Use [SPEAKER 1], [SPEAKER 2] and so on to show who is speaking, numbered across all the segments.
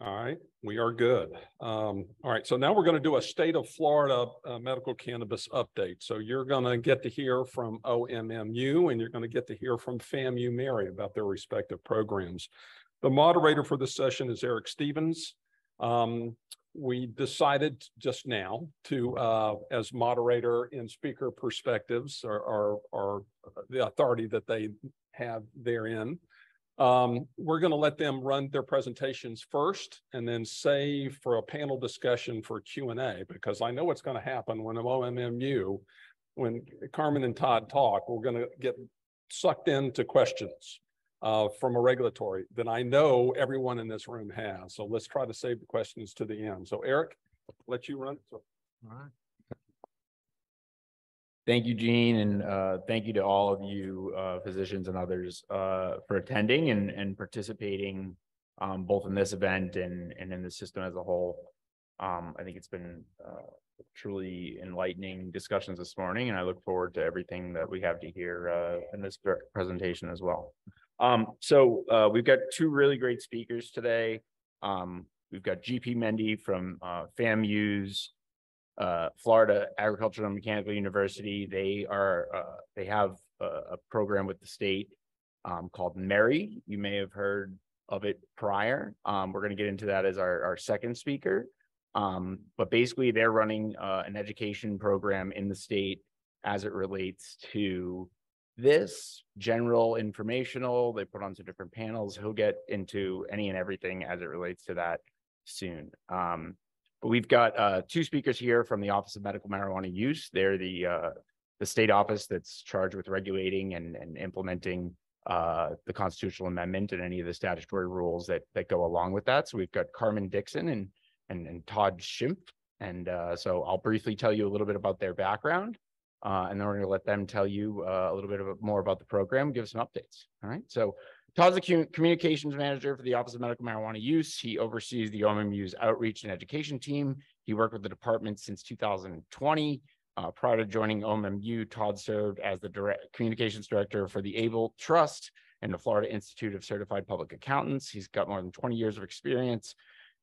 [SPEAKER 1] All right, we are good. All right, so now we're going to do a state of Florida medical cannabis update. So you're going to get to hear from OMMU and you're going to get to hear from FAMU MMERI about their respective programs. The moderator for this session is Eric Stevens. We decided just now to, as moderator and speaker perspectives, are the authority that they have therein. We're going to let them run their presentations first and then save for a panel discussion for Q&A, because I know what's going to happen when OMMU, when Carmen and Todd talk, we're going to get sucked into questions from a regulatory that I know everyone in this room has. So let's try to save the questions to the end. So Eric, I'll let you run. All right.
[SPEAKER 2] Thank you, Gene, and thank you to all of you physicians and others for attending and participating both in this event and in the system as a whole. I think it's been truly enlightening discussions this morning, and I look forward to everything that we have to hear in this presentation as well. So we've got two really great speakers today. We've got GP Mendie from FAMU's Florida Agricultural and Mechanical University. They have a program with the state called MMERI. You may have heard of it prior. We're going to get into that as our second speaker. But basically, they're running an education program in the state as it relates to this general informational. They put on some different panels. He'll get into any and everything as it relates to that soon. But we've got two speakers here from the Office of Medical Marijuana Use. They're the state office that's charged with regulating and implementing the constitutional amendment and any of the statutory rules that go along with that. So we've got Carmen, Dixon, and Todd, Schimpf. And so I'll briefly tell you a little bit about their background, and then we're going to let them tell you a little bit more about the program, give some updates. All right. So Todd's the communications manager for the Office of Medical Marijuana Use. He oversees the OMMU's outreach and education team. He worked with the department since 2020. Prior to joining OMMU, Todd served as the communications director for the ABLE Trust and the Florida Institute of Certified Public Accountants. He's got more than 20 years of experience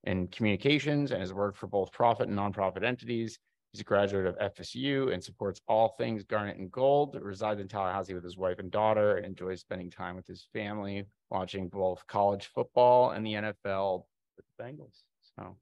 [SPEAKER 2] in communications and has worked for both profit and nonprofit entities. He's a graduate of FSU and supports all things Garnet and Gold, resides in Tallahassee with his wife and daughter, and enjoys spending time with his family, watching both college football and the NFL with the Bengals. So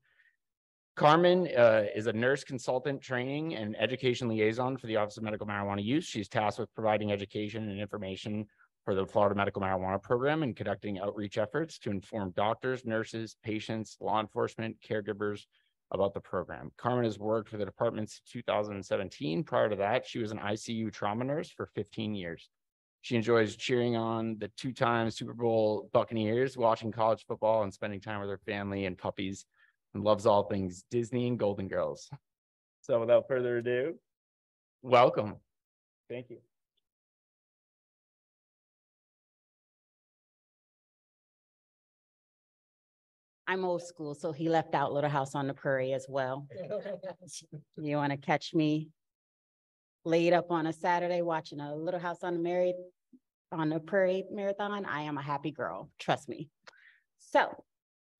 [SPEAKER 2] Carmen is a nurse consultant training and education liaison for the Office of Medical Marijuana Use. She's tasked with providing education and information for the Florida Medical Marijuana Program and conducting outreach efforts to inform doctors, nurses, patients, law enforcement, caregivers about the program. Carmen has worked for the department since 2017. Prior to that, she was an ICU trauma nurse for 15 years. She enjoys cheering on the two-time Super Bowl Buccaneers, watching college football, and spending time with her family and puppies, and loves all things Disney and Golden Girls. So without further ado, welcome. Thank you.
[SPEAKER 3] I'm old school, so he left out Little House on the Prairie as well. You want to catch me laid up on a Saturday watching a Little House on the Prairie marathon? I am a happy girl, trust me. So,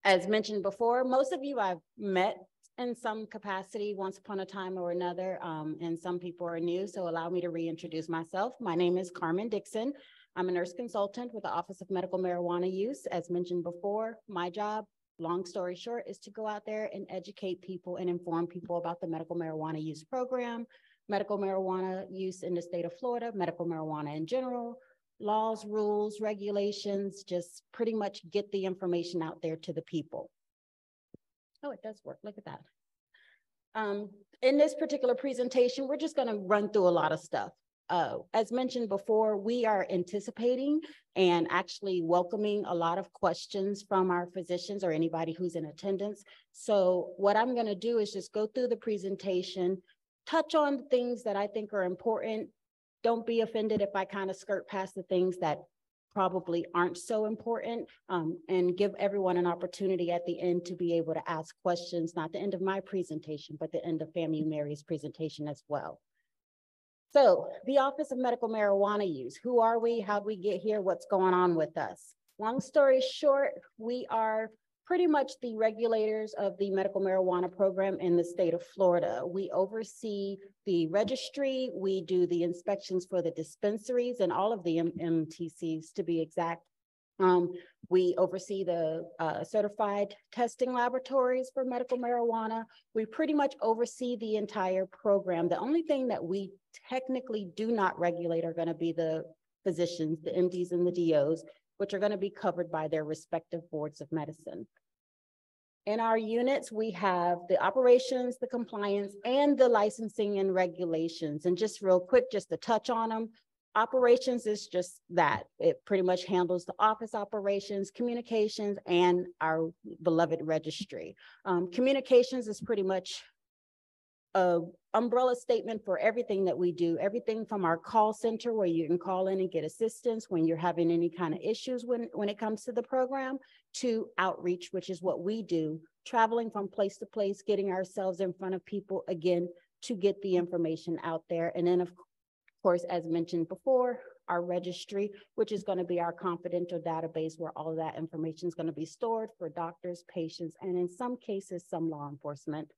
[SPEAKER 3] as mentioned before, most of you I've met in some capacity once upon a time or another, and some people are new, so allow me to reintroduce myself. My name is Carmen Dixon. I'm a nurse consultant with the Office of Medical Marijuana Use. As mentioned before, my job, long story short, is to go out there and educate people and inform people about the medical marijuana use program, medical marijuana use in the state of Florida, medical marijuana in general, laws, rules, regulations, just pretty much get the information out there to the people. Oh, it does work. Look at that. In this particular presentation, we're just going to run through a lot of stuff. As mentioned before, we are anticipating and actually welcoming a lot of questions from our physicians or anybody who's in attendance. So what I'm going to do is just go through the presentation, touch on things that I think are important. Don't be offended if I kind of skirt past the things that probably aren't so important, and give everyone an opportunity at the end to be able to ask questions, not the end of my presentation, but the end of FAMU MMERI's presentation as well. So the Office of Medical Marijuana Use, who are we? How'd we get here? What's going on with us? Long story short, we are pretty much the regulators of the medical marijuana program in the state of Florida. We oversee the registry, we do the inspections for the dispensaries and all of the MTCs to be exact. We oversee the certified testing laboratories for medical marijuana. We pretty much oversee the entire program. The only thing that we technically do not regulate are going to be the physicians, the MDs and the DOs, which are going to be covered by their respective boards of medicine. In our units, we have the operations, the compliance, and the licensing and regulations. And just real quick, just to touch on them, operations is just that. It pretty much handles the office operations, communications, and our beloved registry. Communications is pretty much an umbrella statement for everything that we do, everything from our call center where you can call in and get assistance when you're having any kind of issues when it comes to the program, to outreach, which is what we do, traveling from place to place, getting ourselves in front of people again to get the information out there. And then of course, as mentioned before, our registry, which is going to be our confidential database where all of that information is going to be stored for doctors, patients, and in some cases, some law enforcement.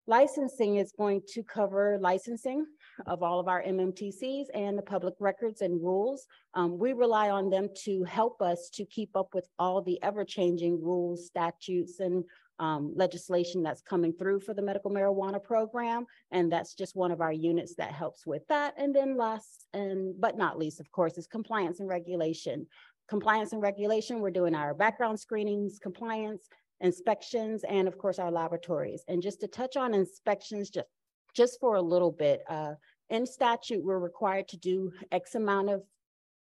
[SPEAKER 3] Licensing is going to cover licensing of all of our MMTCs and the public records and rules. We rely on them to help us to keep up with all the ever-changing rules, statutes, and legislation that's coming through for the medical marijuana program. And that's just one of our units that helps with that. And then last but not least, of course, is compliance and regulation. Compliance and regulation, we're doing our background screenings, compliance, inspections, and of course our laboratories. And just to touch on inspections just for a little bit, in statute, we're required to do X amount of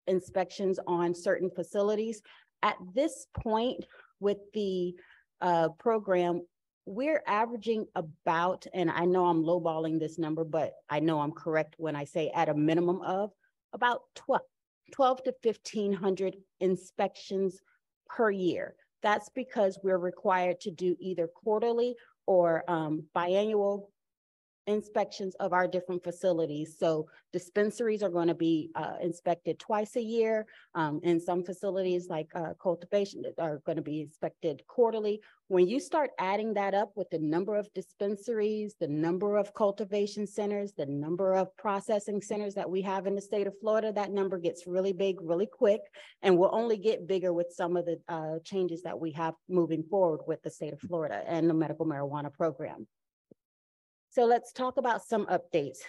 [SPEAKER 3] inspections on certain facilities. At this point with the program, we're averaging about, and I know I'm lowballing this number, but I know I'm correct when I say at a minimum of about 12 to 1,500 inspections per year. That's because we're required to do either quarterly or biannual inspections of our different facilities. So dispensaries are going to be inspected twice a year. And some facilities like cultivation are going to be inspected quarterly. When you start adding that up with the number of dispensaries, the number of cultivation centers, the number of processing centers that we have in the state of Florida, that number gets really big, really quick, and will only get bigger with some of the changes that we have moving forward with the state of Florida and the medical marijuana program. So let's talk about some updates.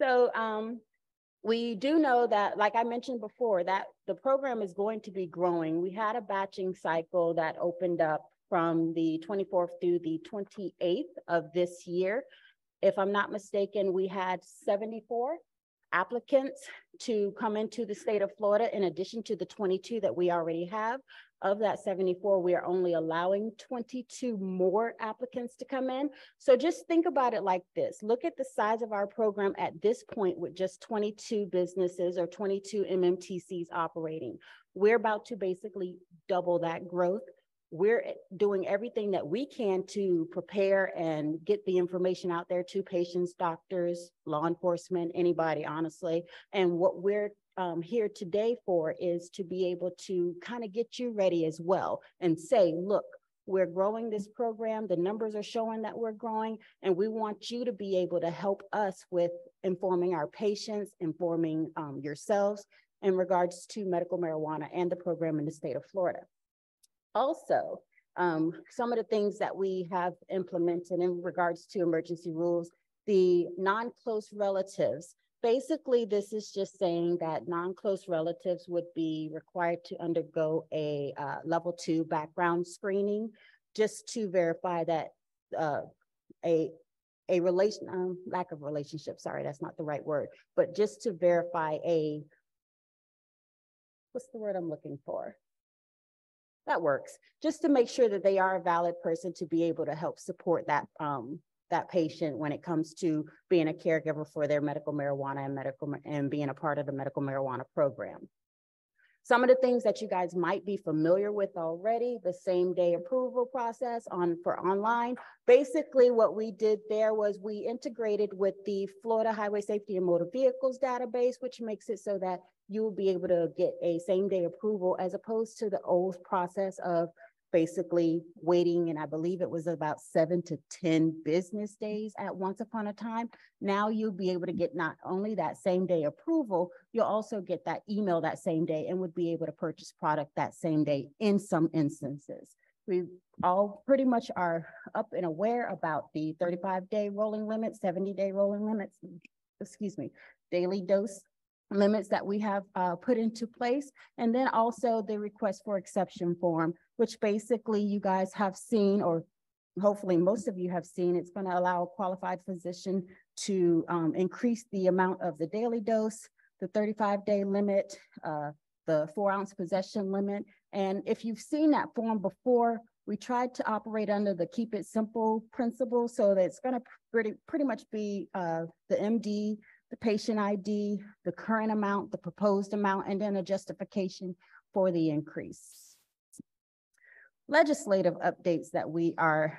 [SPEAKER 3] So we do know that, like I mentioned before, that the program is going to be growing. We had a batching cycle that opened up from the 24th through the 28th of this year. If I'm not mistaken, we had 74 applicants to come into the state of Florida in addition to the 22 that we already have. Of that 74, we are only allowing 22 more applicants to come in. So just think about it like this. Look at the size of our program at this point with just 22 businesses or 22 MMTCs operating. We're about to basically double that growth. We're doing everything that we can to prepare and get the information out there to patients, doctors, law enforcement, anybody, honestly. And what we're here today for is to be able to kind of get you ready as well and say, look, we're growing this program. The numbers are showing that we're growing, and we want you to be able to help us with informing our patients, informing yourselves in regards to medical marijuana and the program in the state of Florida. Also, some of the things that we have implemented in regards to emergency rules, the non-close relatives. Basically, this is just saying that non-close relatives would be required to undergo a level 2 background screening just to verify that lack of relationship, sorry, that's not the right word, but just to verify what's the word I'm looking for? That works. Just to make sure that they are a valid person to be able to help support that that patient when it comes to being a caregiver for their medical marijuana and being a part of the medical marijuana program. Some of the things that you guys might be familiar with already, the same day approval process for online. Basically, what we did there was we integrated with the Florida Highway Safety and Motor Vehicles database, which makes it so that you will be able to get a same day approval as opposed to the old process of basically waiting, and I believe it was about 7 to 10 business days at once upon a time. Now you'll be able to get not only that same day approval, you'll also get that email that same day and would be able to purchase product that same day in some instances. We all pretty much are up and aware about the 35-day rolling limits, 70-day rolling limits, daily dose limits that we have put into place. And then also the request for exception form, which basically you guys have seen, or hopefully most of you have seen. It's going to allow a qualified physician to increase the amount of the daily dose, the 35-day limit, the 4-ounce possession limit. And if you've seen that form before, we tried to operate under the keep it simple principle. So that it's going to pretty much be the MD, the patient ID, the current amount, the proposed amount, and then a justification for the increase. Legislative updates that we are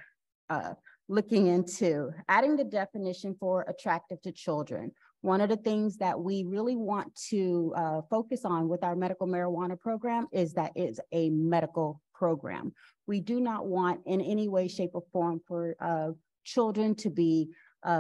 [SPEAKER 3] looking into, adding the definition for attractive to children. One of the things that we really want to focus on with our medical marijuana program is that it's a medical program. We do not want in any way, shape, or form for children to be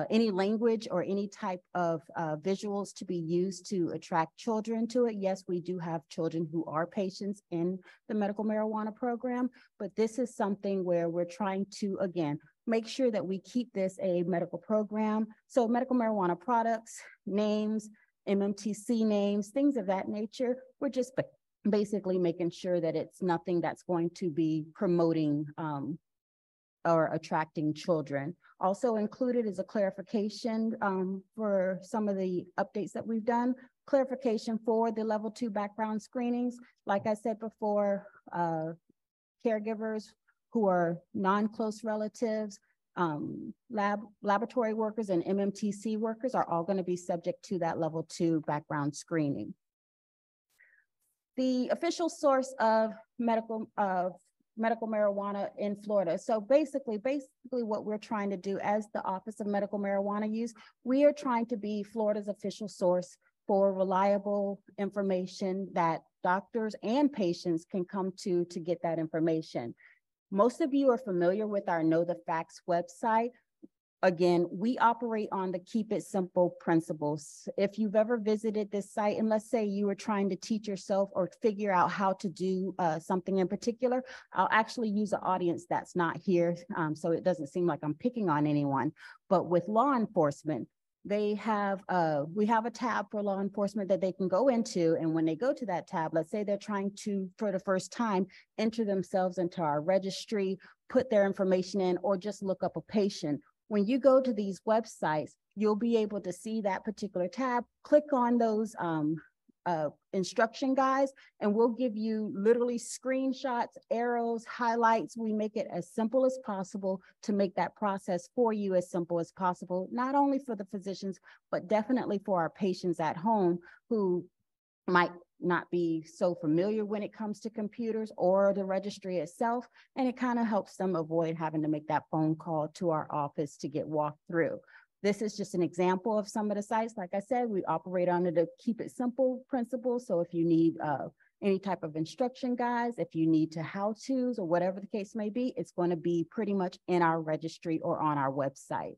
[SPEAKER 3] any language or any type of visuals to be used to attract children to it. Yes, we do have children who are patients in the medical marijuana program, but this is something where we're trying to, again, make sure that we keep this a medical program. So medical marijuana products, names, MMTC names, things of that nature, we're just basically making sure that it's nothing that's going to be promoting or attracting children. Also included is a clarification for some of the updates that we've done. Clarification for the level 2 background screenings. Like I said before, caregivers who are non-close relatives, laboratory workers, and MMTC workers are all going to be subject to that level 2 background screening. The official source of medical marijuana in Florida. So basically what we're trying to do as the Office of Medical Marijuana Use, we are trying to be Florida's official source for reliable information that doctors and patients can come to get that information. Most of you are familiar with our Know the Facts website. Again, we operate on the keep it simple principles. If you've ever visited this site, and let's say you were trying to teach yourself or figure out how to do something in particular, I'll actually use an audience that's not here, so it doesn't seem like I'm picking on anyone. But with law enforcement, they have we have a tab for law enforcement that they can go into, and when they go to that tab, let's say they're trying to, for the first time, enter themselves into our registry, put their information in, or just look up a patient. When you go to these websites, you'll be able to see that particular tab, click on those instruction guides, and we'll give you literally screenshots, arrows, highlights. We make it as simple as possible to make that process for you as simple as possible, not only for the physicians, but definitely for our patients at home who might not be so familiar when it comes to computers or the registry itself. And it kind of helps them avoid having to make that phone call to our office to get walked through. This is just an example of some of the sites. Like I said, we operate under the keep it simple principle. So if you need any type of instruction guides, if you need to how-tos or whatever the case may be, it's going to be pretty much in our registry or on our website.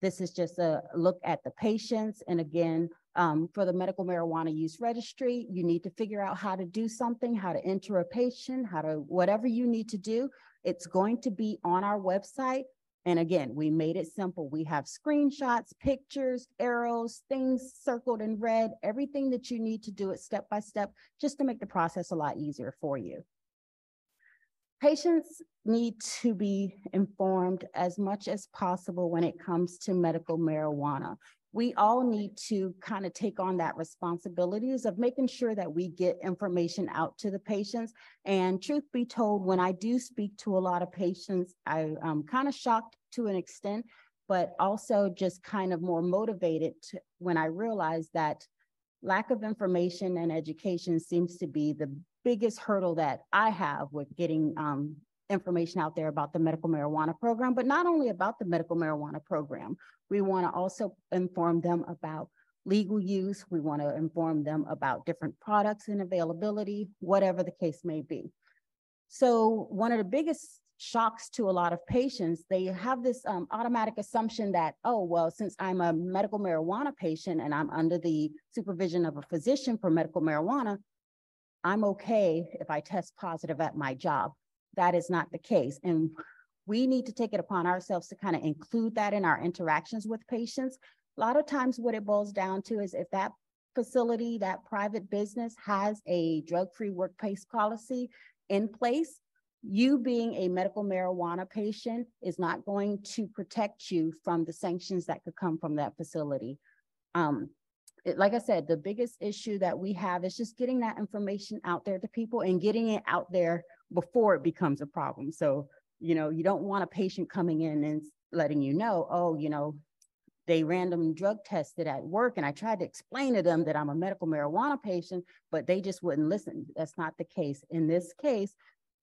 [SPEAKER 3] This is just a look at the patients. And again, for the medical marijuana use registry, you need to figure out how to do something, how to enter a patient, whatever you need to do. It's going to be on our website. And again, we made it simple. We have screenshots, pictures, arrows, things circled in red, everything that you need to do it step by step, just to make the process a lot easier for you. Patients need to be informed as much as possible when it comes to medical marijuana. We all need to kind of take on that responsibilities of making sure that we get information out to the patients. And truth be told, when I do speak to a lot of patients, I'm kind of shocked to an extent, but also just kind of more motivated when I realize that lack of information and education seems to be the biggest hurdle that I have with getting information out there about the medical marijuana program, but not only about the medical marijuana program. We want to also inform them about legal use. We want to inform them about different products and availability, whatever the case may be. So one of the biggest shocks to a lot of patients, they have this automatic assumption that, oh, well, since I'm a medical marijuana patient and I'm under the supervision of a physician for medical marijuana, I'm okay if I test positive at my job. That is not the case. And we need to take it upon ourselves to kind of include that in our interactions with patients. A lot of times what it boils down to is if that facility, that private business has a drug-free workplace policy in place, you being a medical marijuana patient is not going to protect you from the sanctions that could come from that facility. Like I said, the biggest issue that we have is just getting that information out there to people and getting it out there before it becomes a problem. So, you know, you don't want a patient coming in and letting you know, oh, you know, they random drug tested at work and I tried to explain to them that I'm a medical marijuana patient, but they just wouldn't listen. That's not the case. In this case,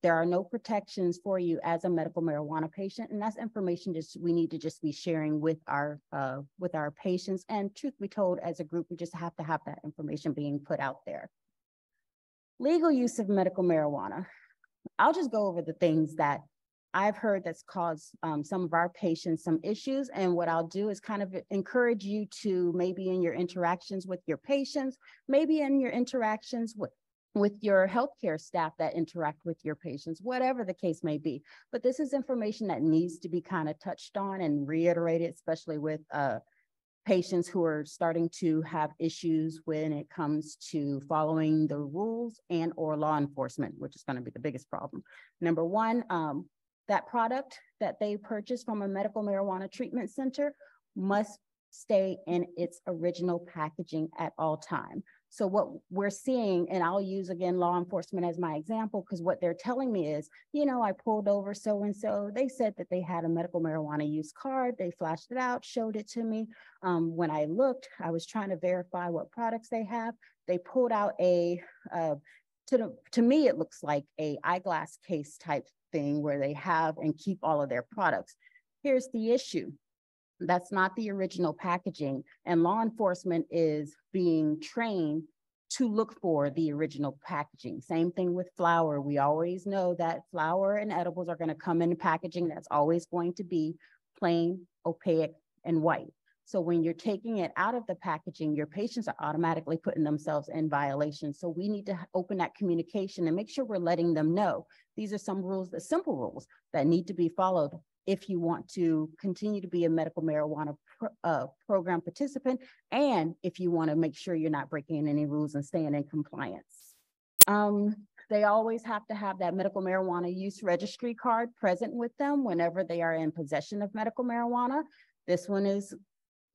[SPEAKER 3] there are no protections for you as a medical marijuana patient, and that's information just we need to just be sharing with our patients. And truth be told, as a group, we just have to have that information being put out there. Legal use of medical marijuana. I'll just go over the things that I've heard that's caused some of our patients some issues. And what I'll do is kind of encourage you to maybe in your interactions with your patients, maybe in your interactions with your healthcare staff that interact with your patients, whatever the case may be. But this is information that needs to be kind of touched on and reiterated, especially with patients who are starting to have issues when it comes to following the rules and or law enforcement, which is going to be the biggest problem. Number one, that product that they purchase from a medical marijuana treatment center must stay in its original packaging at all time. So what we're seeing, and I'll use again law enforcement as my example, because what they're telling me is, you know, I pulled over so-and-so, they said that they had a medical marijuana use card, they flashed it out, showed it to me. When I looked, I was trying to verify what products they have. They pulled out a, to me, it looks like a eyeglass case type thing where they have and keep all of their products. Here's the issue. That's not the original packaging, and law enforcement is being trained to look for the original packaging. Same thing with flour. We always know that flour and edibles are going to come in packaging that's always going to be plain, opaque, and white. So when you're taking it out of the packaging, your patients are automatically putting themselves in violation. So we need to open that communication and make sure we're letting them know these are some rules, the simple rules that need to be followed if you want to continue to be a medical marijuana program participant, and if you want to make sure you're not breaking any rules and staying in compliance. They always have to have that medical marijuana use registry card present with them whenever they are in possession of medical marijuana. This one is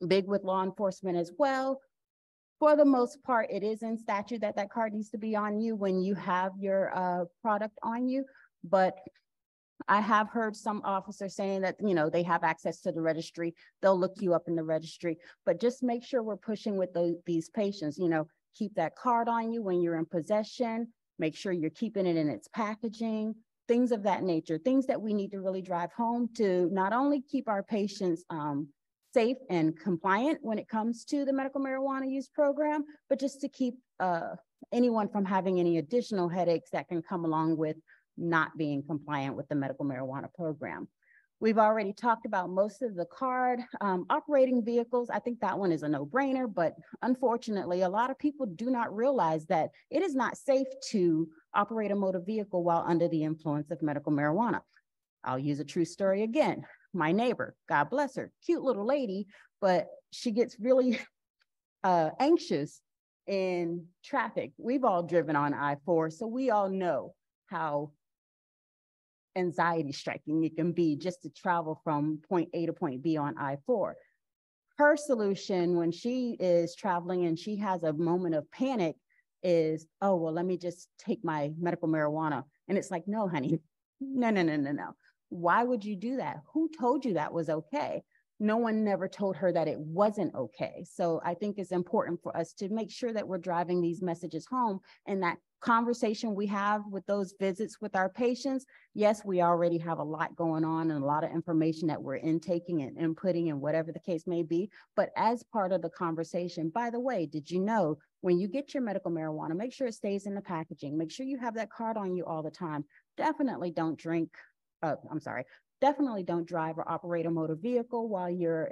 [SPEAKER 3] big with law enforcement as well. For the most part, it is in statute that that card needs to be on you when you have your product on you, but I have heard some officers saying that, you know, they have access to the registry. They'll look you up in the registry, but just make sure we're pushing with these patients, you know, keep that card on you when you're in possession, make sure you're keeping it in its packaging, things of that nature, things that we need to really drive home to not only keep our patients safe and compliant when it comes to the medical marijuana use program, but just to keep anyone from having any additional headaches that can come along with not being compliant with the medical marijuana program. We've already talked about most of the card. Operating vehicles, I think that one is a no-brainer, but unfortunately, a lot of people do not realize that it is not safe to operate a motor vehicle while under the influence of medical marijuana. I'll use a true story again. My neighbor, God bless her, cute little lady, but she gets really anxious in traffic. We've all driven on I-4, so we all know how anxiety striking it can be just to travel from point A to point B on I-4. Her solution when she is traveling and she has a moment of panic is, oh, well, let me just take my medical marijuana. And it's like, no, honey, no. Why would you do that? Who told you that was okay? no one never told her that it wasn't okay. So I think it's important for us to make sure that we're driving these messages home, and that conversation we have with those visits with our patients. Yes, we already have a lot going on and a lot of information that we're intaking and inputting and whatever the case may be. But as part of the conversation, by the way, did you know when you get your medical marijuana, make sure it stays in the packaging. Make sure you have that card on you all the time. Definitely don't drink. Definitely don't drive or operate a motor vehicle while you're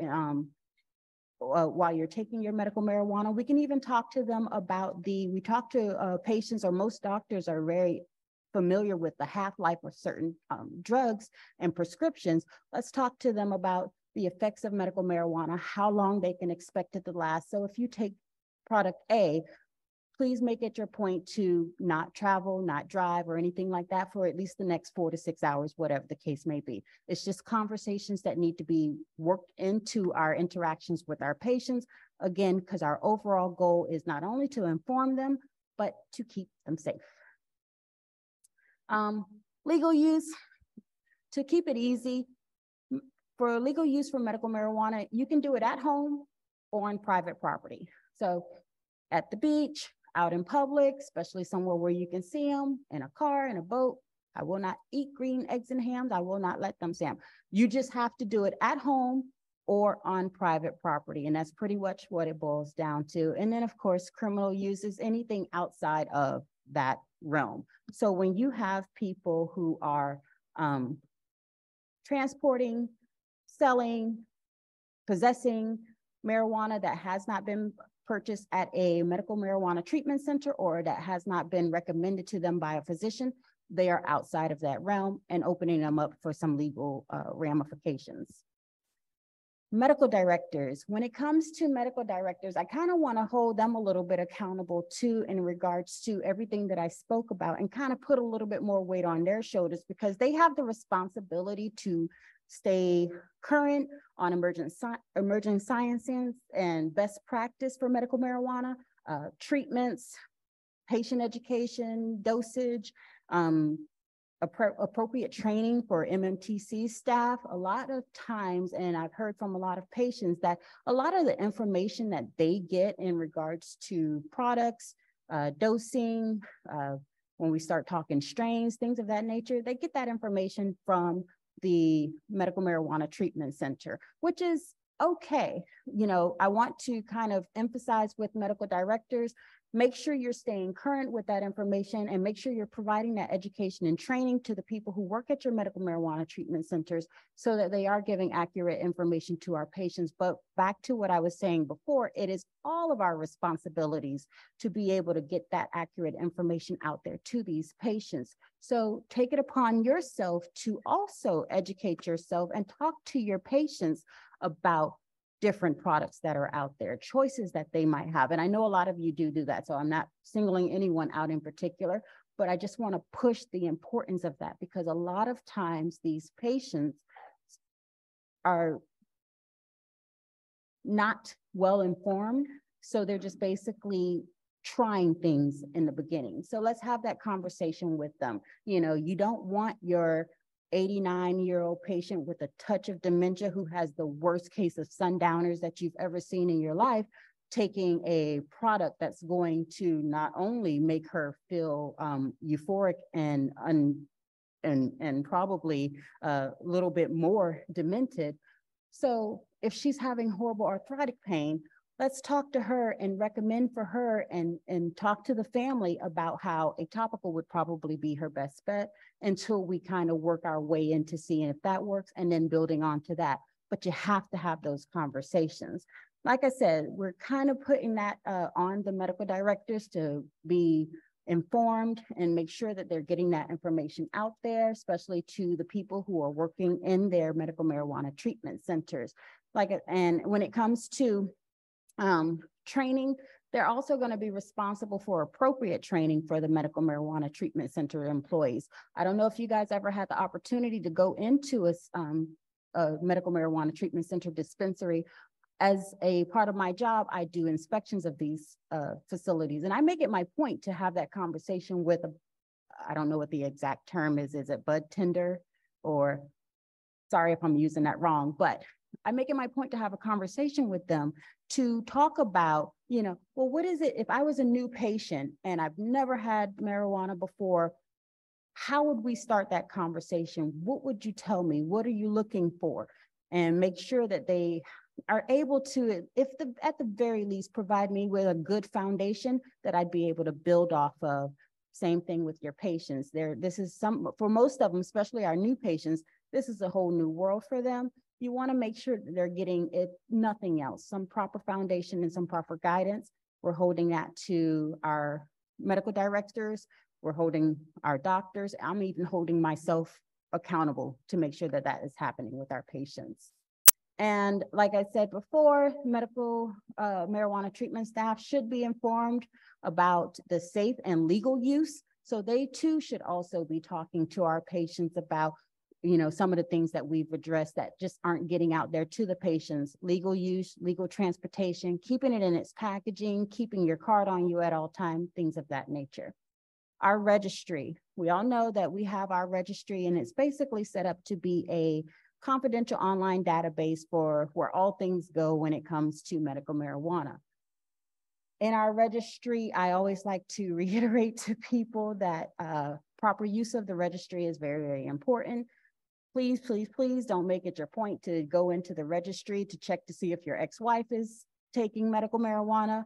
[SPEAKER 3] taking your medical marijuana. We can even talk to them about we talk to patients, or most doctors are very familiar with the half-life of certain drugs and prescriptions. Let's talk to them about the effects of medical marijuana, how long they can expect it to last. So if you take product A, please make it your point to not travel, not drive, or anything like that for at least the next 4 to 6 hours, whatever the case may be. It's just conversations that need to be worked into our interactions with our patients, again, because our overall goal is not only to inform them, but to keep them safe. Legal use, to keep it easy, for legal use for medical marijuana, you can do it at home or on private property. So at the beach, out in public, especially somewhere where you can see them, in a car, in a boat. I will not eat green eggs and hams. I will not let them see them. You just have to do it at home or on private property. And that's pretty much what it boils down to. And then of course, criminal use is anything outside of that realm. So when you have people who are transporting, selling, possessing marijuana that has not been purchased at a medical marijuana treatment center, or that has not been recommended to them by a physician, they are outside of that realm and opening them up for some legal ramifications. Medical directors, when it comes to medical directors, I kind of want to hold them a little bit accountable too in regards to everything that I spoke about, and kind of put a little bit more weight on their shoulders, because they have the responsibility to stay current on emerging sciences and best practice for medical marijuana, treatments, patient education, dosage, appropriate training for MMTC staff. A lot of times, and I've heard from a lot of patients, that a lot of the information that they get in regards to products, dosing, when we start talking strains, things of that nature, they get that information from the medical marijuana treatment center, which is okay. You know, I want to kind of emphasize with medical directors, make sure you're staying current with that information, and make sure you're providing that education and training to the people who work at your medical marijuana treatment centers, so that they are giving accurate information to our patients. But back to what I was saying before, it is all of our responsibilities to be able to get that accurate information out there to these patients. So take it upon yourself to also educate yourself and talk to your patients about different products that are out there, choices that they might have. And I know a lot of you do that, so I'm not singling anyone out in particular, but I just want to push the importance of that, because a lot of times these patients are not well informed, so they're just basically trying things in the beginning. So let's have that conversation with them. You know, you don't want your 89-year-old patient with a touch of dementia who has the worst case of sundowners that you've ever seen in your life taking a product that's going to not only make her feel euphoric and probably a little bit more demented. So if she's having horrible arthritic pain, let's talk to her and recommend for her, and talk to the family about how a topical would probably be her best bet, until we kind of work our way into seeing if that works, and then building on to that. But you have to have those conversations. Like I said, we're kind of putting that on the medical directors to be informed and make sure that they're getting that information out there, especially to the people who are working in their medical marijuana treatment centers. And when it comes to training, they're also going to be responsible for appropriate training for the medical marijuana treatment center employees. I don't know if you guys ever had the opportunity to go into a medical marijuana treatment center dispensary. As a part of my job, I do inspections of these facilities, and I make it my point to have that conversation with I don't know what the exact term is it bud tender, or sorry if I'm using that wrong, but I make it my point to have a conversation with them to talk about, well, what is it if I was a new patient and I've never had marijuana before? How would we start that conversation? What would you tell me? What are you looking for? And make sure that they are able to, at the very least, provide me with a good foundation that I'd be able to build off of. Same thing with your patients. This is for most of them, especially our new patients, this is a whole new world for them. You want to make sure that they're getting it, nothing else, some proper foundation and some proper guidance. We're holding that to our medical directors. We're holding our doctors. I'm even holding myself accountable to make sure that that is happening with our patients. And like I said before, medical marijuana treatment staff should be informed about the safe and legal use. So they too should also be talking to our patients about, some of the things that we've addressed that just aren't getting out there to the patients: legal use, legal transportation, keeping it in its packaging, keeping your card on you at all times, things of that nature. Our registry, we all know that we have our registry, and it's basically set up to be a confidential online database for where all things go when it comes to medical marijuana. In our registry, I always like to reiterate to people that proper use of the registry is very, very important. Please, please, please don't make it your point to go into the registry to check to see if your ex-wife is taking medical marijuana.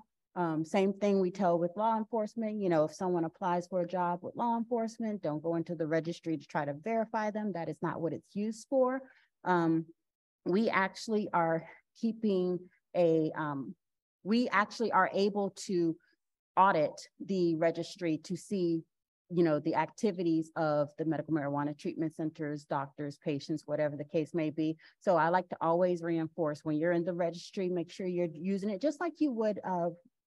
[SPEAKER 3] Same thing we tell with law enforcement. If someone applies for a job with law enforcement, don't go into the registry to try to verify them. That is not what it's used for. We actually are keeping we actually are able to audit the registry to see, the activities of the medical marijuana treatment centers, doctors, patients, whatever the case may be. So I like to always reinforce, when you're in the registry, make sure you're using it just like you would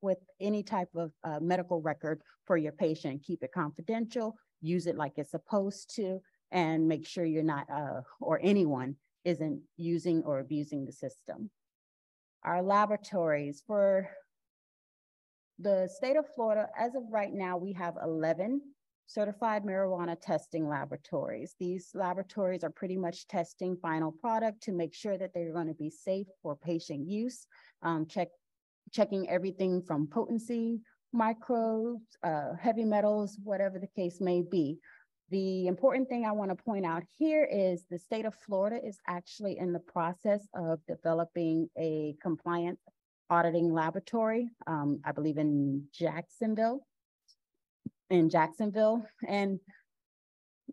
[SPEAKER 3] with any type of medical record for your patient. Keep it confidential, use it like it's supposed to, and make sure you're not, or anyone isn't using or abusing the system. Our laboratories for the state of Florida, as of right now, we have 11 certified marijuana testing laboratories. These laboratories are pretty much testing final product to make sure that they're going to be safe for patient use, checking everything from potency, microbes, heavy metals, whatever the case may be. The important thing I want to point out here is the state of Florida is actually in the process of developing a compliance auditing laboratory, I believe in Jacksonville. And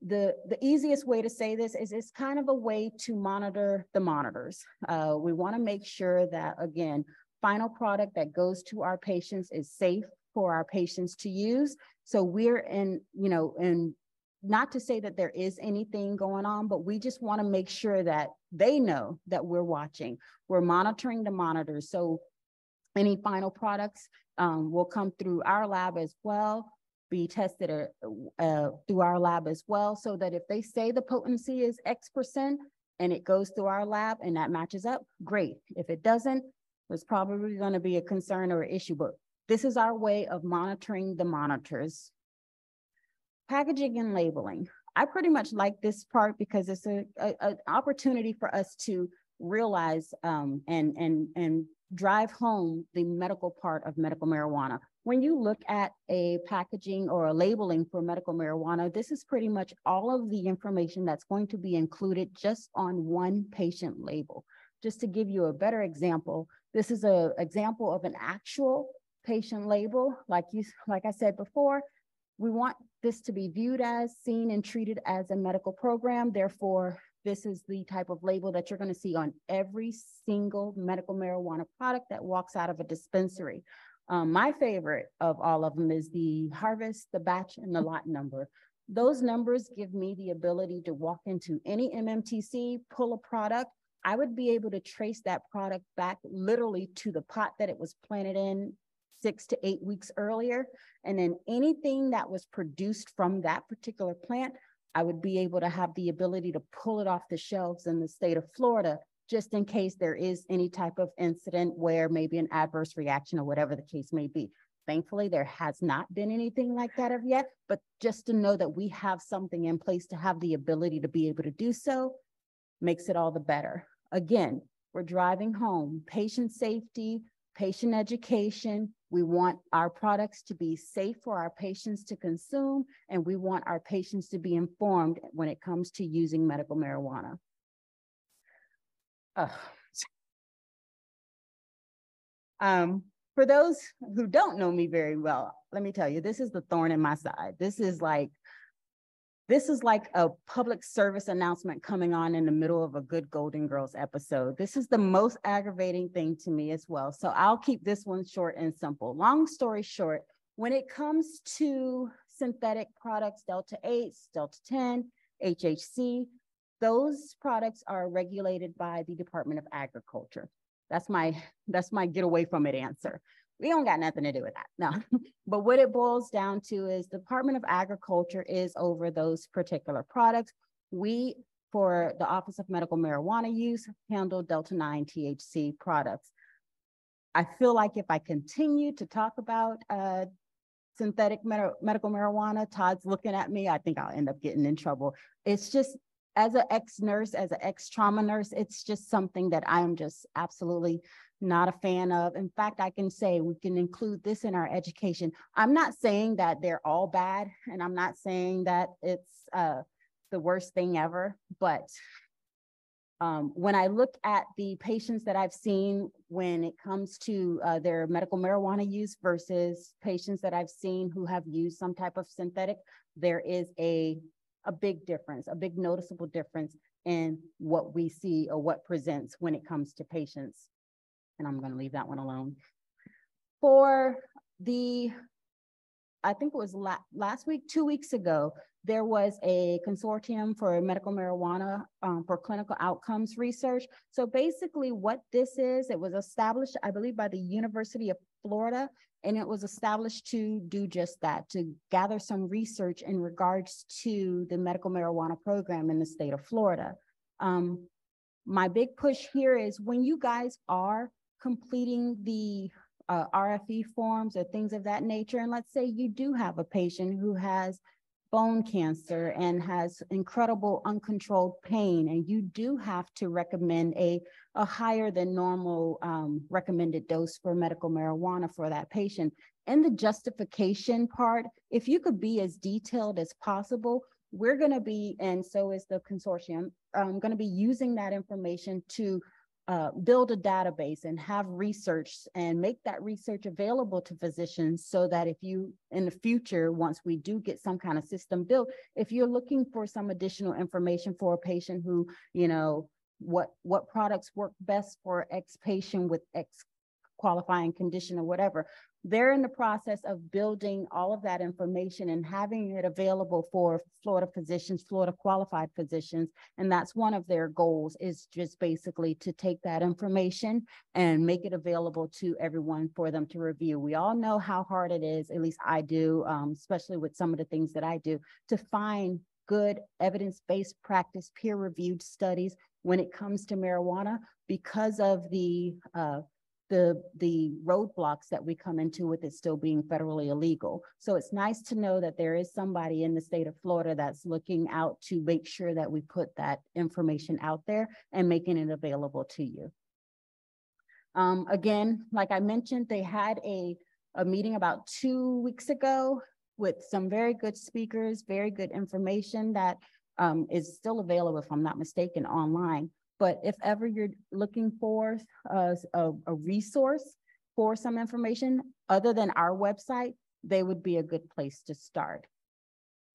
[SPEAKER 3] the easiest way to say this is it's kind of a way to monitor the monitors. We want to make sure that, again, final product that goes to our patients is safe for our patients to use. So we're in, and not to say that there is anything going on, but we just want to make sure that they know that we're watching. We're monitoring the monitors. So any final products will come through our lab as well, be tested through our lab as well, so that if they say the potency is X% and it goes through our lab and that matches up, great. If it doesn't, there's probably going to be a concern or issue, but this is our way of monitoring the monitors. Packaging and labeling. I pretty much like this part because it's an opportunity for us to realize and drive home the medical part of medical marijuana. When you look at a packaging or a labeling for medical marijuana, this is pretty much all of the information that's going to be included just on one patient label. Just to give you a better example, this is an example of an actual patient label. Like I said before, we want this to be viewed as, seen, and treated as a medical program. Therefore, this is the type of label that you're going to see on every single medical marijuana product that walks out of a dispensary. My favorite of all of them is the harvest, the batch, and the lot number. Those numbers give me the ability to walk into any MMTC, pull a product. I would be able to trace that product back literally to the pot that it was planted in 6 to 8 weeks earlier. And then anything that was produced from that particular plant, I would be able to have the ability to pull it off the shelves in the state of Florida, just in case there is any type of incident where maybe an adverse reaction or whatever the case may be. Thankfully, there has not been anything like that of yet, but just to know that we have something in place to have the ability to be able to do so makes it all the better. Again, we're driving home patient safety, patient education. We want our products to be safe for our patients to consume, and we want our patients to be informed when it comes to using medical marijuana. For those who don't know me very well, let me tell you, this is the thorn in my side. This is like a public service announcement coming on in the middle of a good Golden Girls episode. This is the most aggravating thing to me as well. So I'll keep this one short and simple. Long story short, when it comes to synthetic products, Delta 8, Delta 10, HHC, those products are regulated by the Department of Agriculture. That's my get away from it answer. We don't got nothing to do with that, no. But what it boils down to is the Department of Agriculture is over those particular products. We, for the Office of Medical Marijuana Use, handle Delta 9 THC products. I feel like if I continue to talk about synthetic medical marijuana, Todd's looking at me, I think I'll end up getting in trouble. It's just, as an ex-nurse, as an ex-trauma nurse, it's just something that I'm just absolutely not a fan of. In fact, I can say we can include this in our education. I'm not saying that they're all bad, and I'm not saying that it's the worst thing ever, but when I look at the patients that I've seen when it comes to their medical marijuana use versus patients that I've seen who have used some type of synthetic, there is a big difference, a big noticeable difference in what we see or what presents when it comes to patients. And I'm going to leave that one alone. For the, I think it was last week, 2 weeks ago, there was a consortium for medical marijuana for clinical outcomes research. So basically what this is, it was established, I believe, by the University of Florida, and it was established to do just that, to gather some research in regards to the medical marijuana program in the state of Florida. My big push here is when you guys are completing the RFE forms or things of that nature, and let's say you do have a patient who has bone cancer and has incredible uncontrolled pain, and you do have to recommend a higher than normal recommended dose for medical marijuana for that patient. In the justification part, if you could be as detailed as possible, we're going to be, and so is the consortium, going to be using that information to build a database and have research and make that research available to physicians, so that if you, in the future, once we do get some kind of system built, if you're looking for some additional information for a patient who, you know, what products work best for X patient with X qualifying condition or whatever, they're in the process of building all of that information and having it available for Florida physicians, Florida qualified physicians. And that's one of their goals, is just basically to take that information and make it available to everyone for them to review. We all know how hard it is, at least I do, especially with some of the things that I do, to find good evidence-based practice, peer-reviewed studies when it comes to marijuana, because of the roadblocks that we come into with it still being federally illegal. So it's nice to know that there is somebody in the state of Florida that's looking out to make sure that we put that information out there and making it available to you. Again, like I mentioned, they had a meeting about 2 weeks ago with some very good speakers, very good information that is still available, if I'm not mistaken, online. But if ever you're looking for a resource for some information other than our website, they would be a good place to start.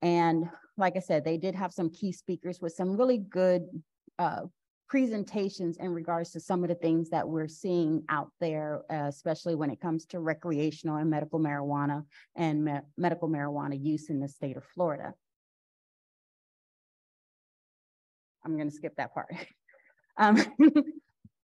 [SPEAKER 3] And like I said, they did have some key speakers with some really good presentations in regards to some of the things that we're seeing out there, especially when it comes to recreational and medical marijuana and medical marijuana use in the state of Florida. I'm going to skip that part.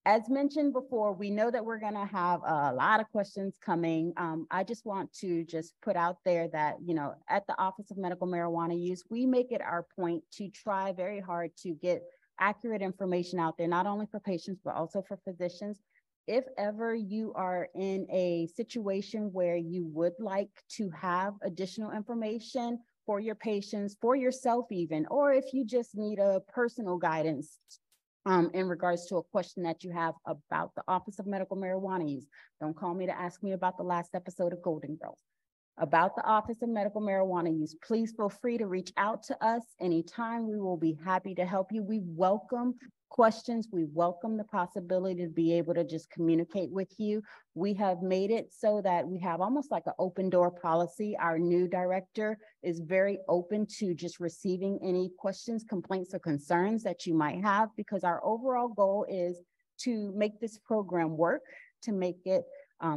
[SPEAKER 3] As mentioned before, we know that we're going to have a lot of questions coming. I just want to put out there that, you know, at the Office of Medical Marijuana Use, we make it our point to try very hard to get accurate information out there, not only for patients, but also for physicians. If ever you are in a situation where you would like to have additional information for your patients, for yourself even, or if you just need a personal guidance in regards to a question that you have about the Office of Medical Marijuana Use. Don't call me to ask me about the last episode of Golden Girls. About the Office of Medical Marijuana Use, please feel free to reach out to us anytime. We will be happy to help you. We welcome questions. We welcome the possibility to be able to just communicate with you. We have made it so that we have almost like an open door policy. Our new director is very open to just receiving any questions, complaints, or concerns that you might have, because our overall goal is to make this program work, to make it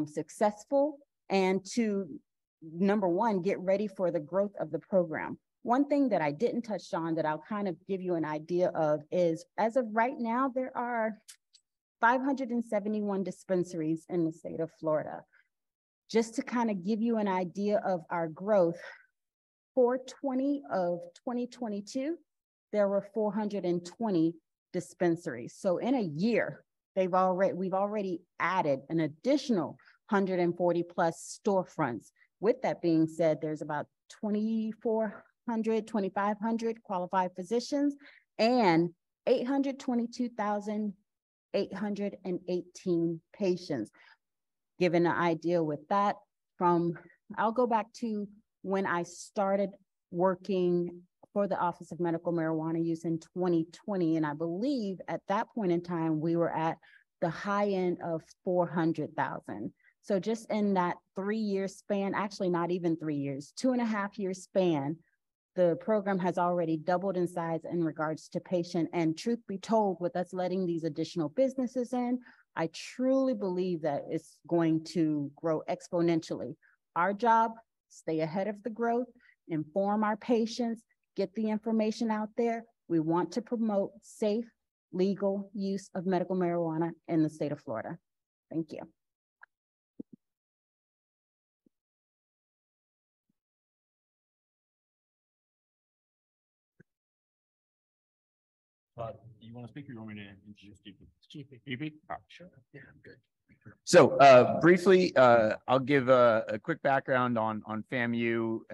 [SPEAKER 3] successful, and to, number one, get ready for the growth of the program. One thing that I didn't touch on that I'll kind of give you an idea of is, as of right now, there are 571 dispensaries in the state of Florida. Just to kind of give you an idea of our growth, 4/20 of 2022, there were 420 dispensaries. So in a year, we've already added an additional 140 plus storefronts. With that being said, there's about 2,500 qualified physicians and 822,818 patients. Given an idea with that, I'll go back to when I started working for the Office of Medical Marijuana Use in 2020. And I believe at that point in time, we were at the high end of 400,000. So just in that 3-year span, actually not even 3 years, 2.5-year span, the program has already doubled in size in regards to patient. And truth be told, with us letting these additional businesses in, I truly believe that it's going to grow exponentially. Our job, stay ahead of the growth, inform our patients, get the information out there. We want to promote safe, legal use of medical marijuana in the state of Florida. Thank you.
[SPEAKER 2] Do you want to speak, or you want me to introduce GP? GP? Oh, sure. Yeah, I'm good.
[SPEAKER 4] So briefly, I'll give a quick background on FAMU.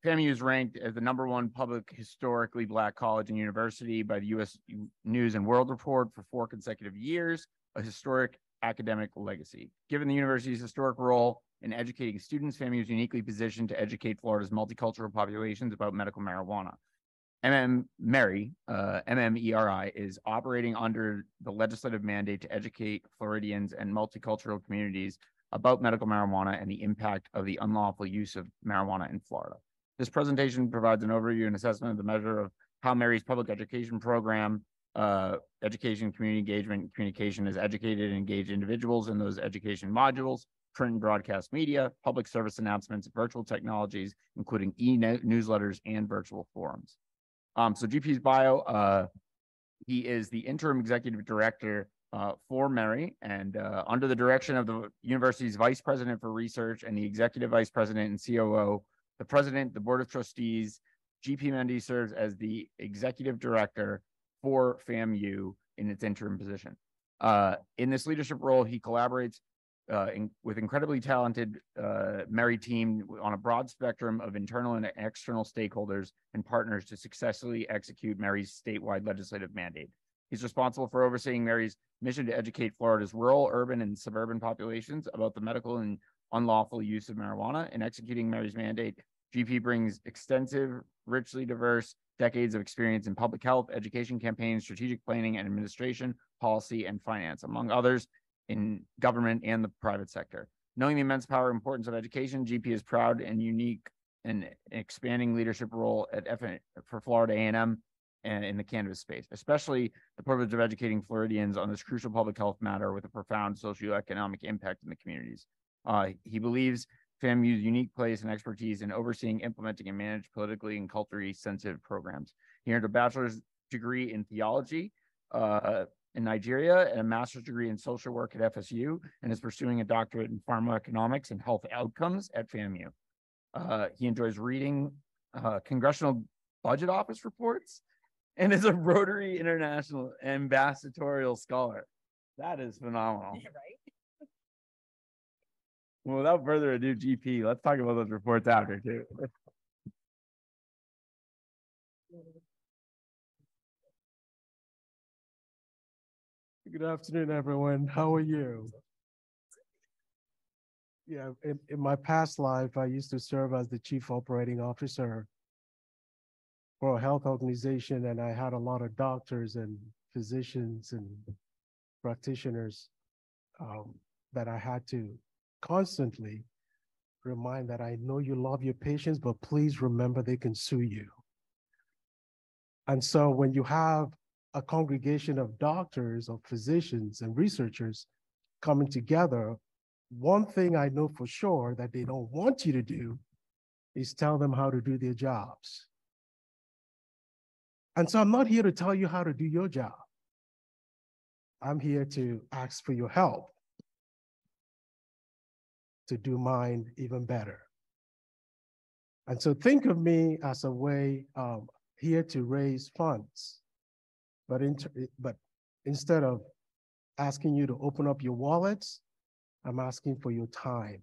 [SPEAKER 4] FAMU is ranked as the #1 public historically Black college and university by the U.S. News and World Report for 4 consecutive years, a historic academic legacy. Given the university's historic role in educating students, FAMU is uniquely positioned to educate Florida's multicultural populations about medical marijuana. MMERI, MMERI is operating under the legislative mandate to educate Floridians and multicultural communities about medical marijuana and the impact of the unlawful use of marijuana in Florida. This presentation provides an overview and assessment of the measure of how MERI's public education program, education, community engagement, and communication has educated and engaged individuals in those education modules, print and broadcast media, public service announcements, virtual technologies, including e-newsletters and virtual forums. So GP's bio, he is the interim executive director for MERI, and under the direction of the university's vice president for research and the executive vice president and COO, the president, the board of trustees, GP Mendie serves as the executive director for FAMU in its interim position. In this leadership role, he collaborates with incredibly talented MERI team on a broad spectrum of internal and external stakeholders and partners to successfully execute MERI's statewide legislative mandate. He's responsible for overseeing MERI's mission to educate Florida's rural, urban, and suburban populations about the medical and unlawful use of marijuana. In executing MERI's mandate, GP brings extensive, richly diverse decades of experience in public health, education campaigns, strategic planning and administration, policy, and finance, among others, in government and the private sector. Knowing the immense power and importance of education, GP is proud and unique in expanding leadership role at for Florida A&M and in the cannabis space, especially the privilege of educating Floridians on this crucial public health matter with a profound socioeconomic impact in the communities. He believes FAMU's unique place and expertise in overseeing, implementing, and manage politically and culturally sensitive programs. He earned a bachelor's degree in theology in Nigeria and a master's degree in social work at FSU, and is pursuing a doctorate in pharmacoeconomics and health outcomes at FAMU. He enjoys reading Congressional Budget Office reports and is a Rotary International ambassadorial scholar. That is phenomenal. Yeah, right? Well, without further ado, GP, let's talk about those reports after too.
[SPEAKER 5] Good afternoon, everyone. How are you? Yeah, in my past life, I used to serve as the chief operating officer for a health organization, and I had a lot of doctors and physicians and practitioners that I had to constantly remind that I know you love your patients, but please remember they can sue you. And so when you have a congregation of doctors, of physicians and researchers coming together, one thing I know for sure that they don't want you to do is tell them how to do their jobs. And so I'm not here to tell you how to do your job. I'm here to ask for your help to do mine even better. And so think of me as a way here to raise funds, but instead of asking you to open up your wallets, I'm asking for your time.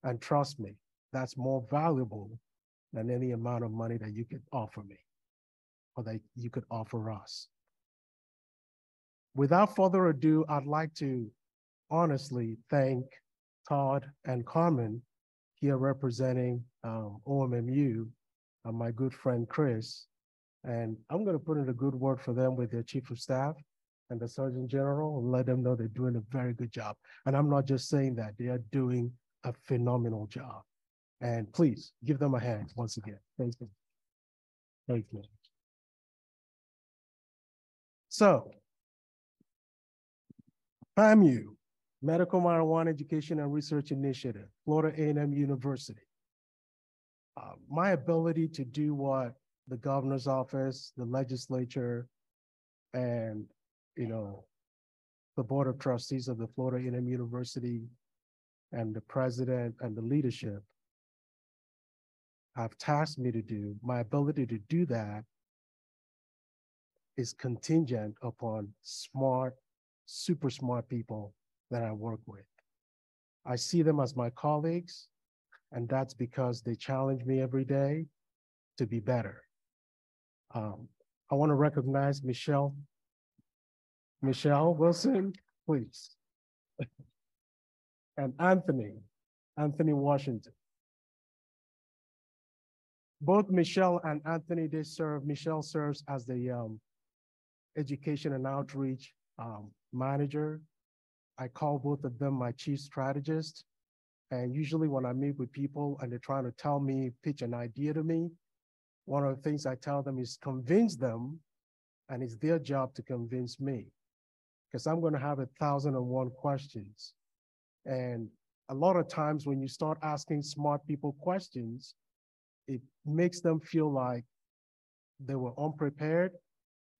[SPEAKER 5] And trust me, that's more valuable than any amount of money that you could offer me or that you could offer us. Without further ado, I'd like to honestly thank Todd and Carmen here representing OMMU and my good friend Chris. And I'm going to put in a good word for them with their chief of staff and the Surgeon General and let them know they're doing a very good job. And I'm not just saying that, they are doing a phenomenal job. And please give them a hand once again. Thank you. Thank you. So, FAMU, Medical Marijuana Education and Research Initiative, Florida A&M University. My ability to do what the governor's office, the legislature, and the board of trustees of the Florida A&M University and the president and the leadership have tasked me to do, my ability to do that is contingent upon smart, super smart people that I work with. I see them as my colleagues, and that's because they challenge me every day to be better. I want to recognize Michelle Wilson, please. And Anthony Washington. Both Michelle and Anthony, Michelle serves as the education and outreach manager. I call both of them my chief strategist. And usually when I meet with people and they're trying to pitch an idea to me, one of the things I tell them is convince them, and it's their job to convince me, because I'm going to have 1,001 questions. And a lot of times when you start asking smart people questions, it makes them feel like they were unprepared,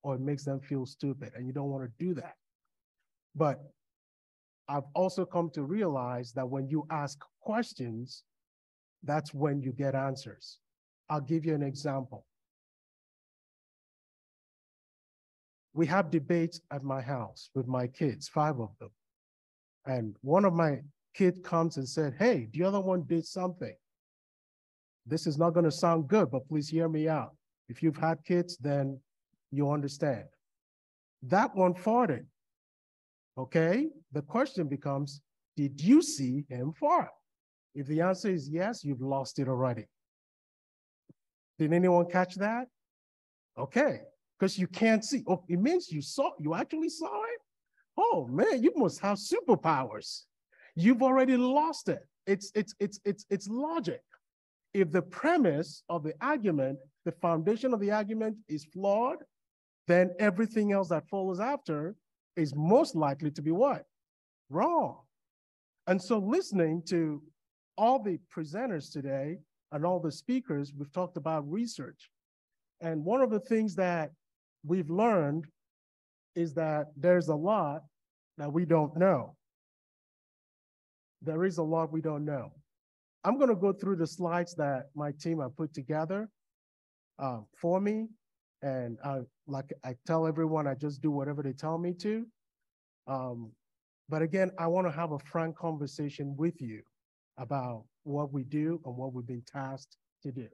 [SPEAKER 5] or it makes them feel stupid, and you don't want to do that. But I've also come to realize that when you ask questions, that's when you get answers. I'll give you an example. We have debates at my house with my kids, 5 of them. And one of my kids comes and said, hey, the other one did something. This is not going to sound good, but please hear me out. If you've had kids, then you understand. That one farted. Okay? The question becomes, did you see him fart? If the answer is yes, you've lost it already. Did anyone catch that? Okay, because you can't see. Oh, it means you actually saw it? Oh man, you must have superpowers. You've already lost it. It's logic. If the premise of the argument, the foundation of the argument is flawed, then everything else that follows after is most likely to be what? Wrong. And so listening to all the presenters today and all the speakers, we've talked about research. And one of the things that we've learned is that there's a lot that we don't know. There is a lot we don't know. I'm going to go through the slides that my team have put together for me. And like I tell everyone, I just do whatever they tell me to. But again, I want to have a frank conversation with you about what we do and what we've been tasked to do.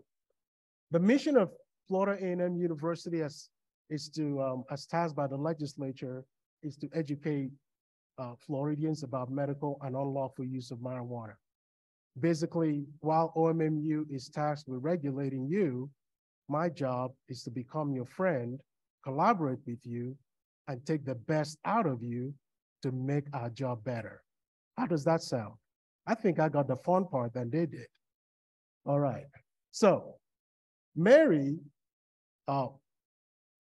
[SPEAKER 5] The mission of Florida A&M University is to, as tasked by the legislature, is to educate Floridians about medical and unlawful use of marijuana. Basically, while OMMU is tasked with regulating you, my job is to become your friend, collaborate with you, and take the best out of you to make our job better. How does that sound? I think I got the fun part than they did. All right. So MMERI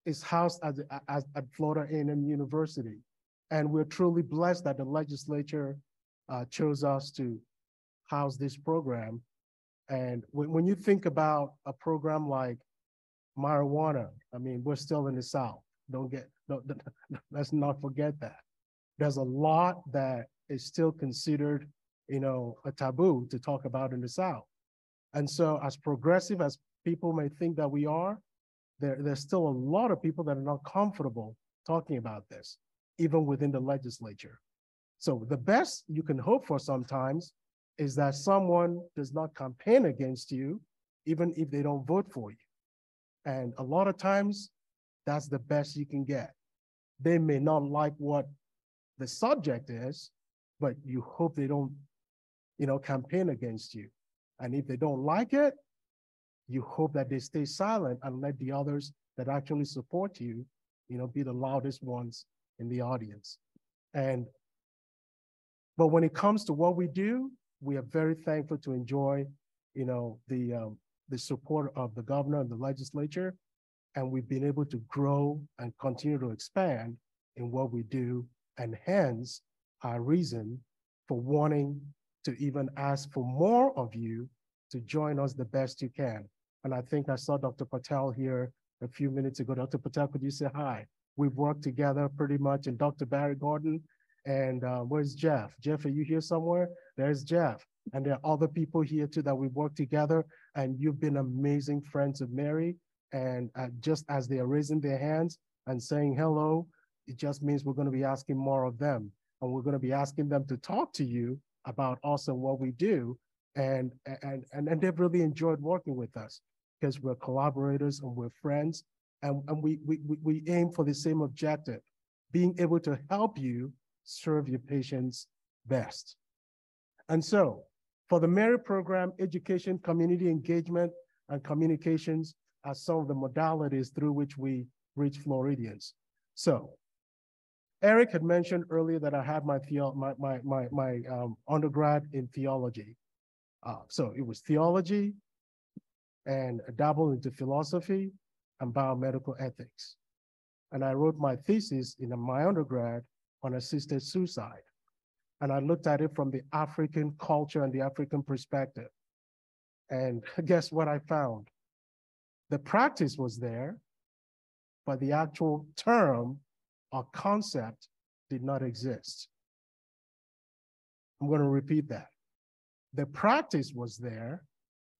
[SPEAKER 5] is housed at Florida A&M University. And we're truly blessed that the legislature chose us to house this program. And when you think about a program like marijuana, I mean, we're still in the South. Let's not forget that. There's a lot that is still considered, a taboo to talk about in the South. And so as progressive as people may think that we are, there's still a lot of people that are not comfortable talking about this, even within the legislature. So the best you can hope for sometimes is that someone does not campaign against you, even if they don't vote for you. And a lot of times, that's the best you can get. They may not like what the subject is, but you hope they don't, campaign against you. And if they don't like it, you hope that they stay silent and let the others that actually support you, be the loudest ones in the audience. But when it comes to what we do, we are very thankful to enjoy, the support of the governor and the legislature. And we've been able to grow and continue to expand in what we do, and hence our reason for wanting to even ask for more of you to join us the best you can. And I think I saw Dr. Patel here a few minutes ago. Dr. Patel, could you say hi? We've worked together pretty much, and Dr. Barry Gordon, and where's Jeff? Jeff, are you here somewhere? There's Jeff. And there are other people here too that we've worked together, and you've been amazing friends of MMERI. And just as they are raising their hands and saying hello, it just means we're going to be asking more of them. And we're going to be asking them to talk to you about us and what we do. And they've really enjoyed working with us because we're collaborators and we're friends. And we aim for the same objective, being able to help you serve your patients best. And so for the MMERI program, education, community engagement, and communications are some of the modalities through which we reach Floridians. So Eric had mentioned earlier that I had my undergrad in theology. So it was theology and a dabble into philosophy and biomedical ethics. And I wrote my thesis in my undergrad on assisted suicide. And I looked at it from the African culture and the African perspective. And guess what I found? The practice was there, but the actual term or concept did not exist. I'm going to repeat that. The practice was there,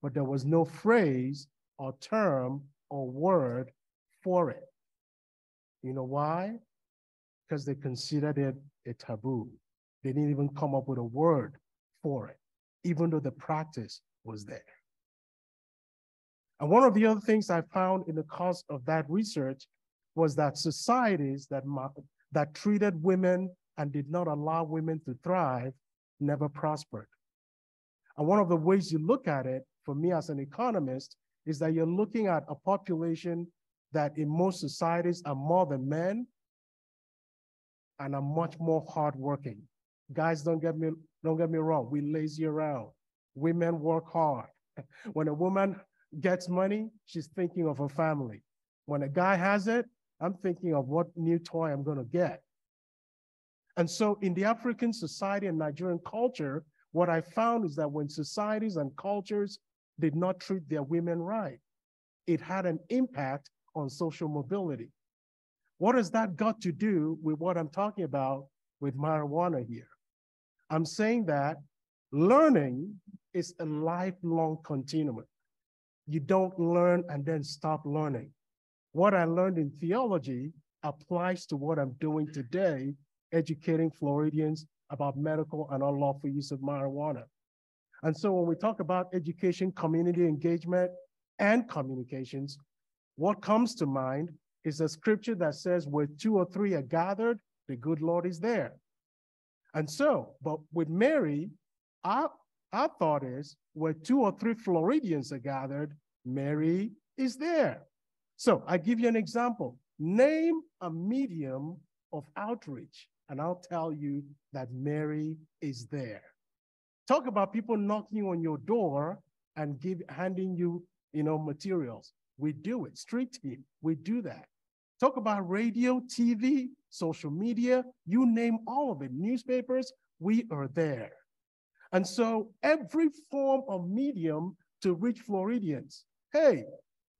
[SPEAKER 5] but there was no phrase or term or word for it. You know why? Because they considered it a taboo. They didn't even come up with a word for it, even though the practice was there. And one of the other things I found in the course of that research was that societies that treated women and did not allow women to thrive never prospered. And one of the ways you look at it, for me as an economist, is that you're looking at a population that in most societies are more than men and are much more hardworking. Guys, don't get me wrong, we lazy around. Women work hard. When a woman gets money, she's thinking of her family. When a guy has it, I'm thinking of what new toy I'm gonna get. And so in the African society and Nigerian culture, what I found is that when societies and cultures did not treat their women right, it had an impact on social mobility. What has that got to do with what I'm talking about with marijuana here? I'm saying that learning is a lifelong continuum. You don't learn and then stop learning. What I learned in theology applies to what I'm doing today, educating Floridians about medical and unlawful use of marijuana. And so when we talk about education, community engagement, and communications, what comes to mind is a scripture that says where 2 or 3 are gathered, The good Lord is there. And so, but with Mary, our thought is where 2 or 3 Floridians are gathered, Mary is there. So I give you an example. Name a medium of outreach, and I'll tell you that Mary is there. Talk about people knocking on your door and handing you, materials. We do it. Street team, we do that. Talk about radio, TV, social media, you name all of it. Newspapers, we are there. And so every form of medium to reach Floridians. Hey,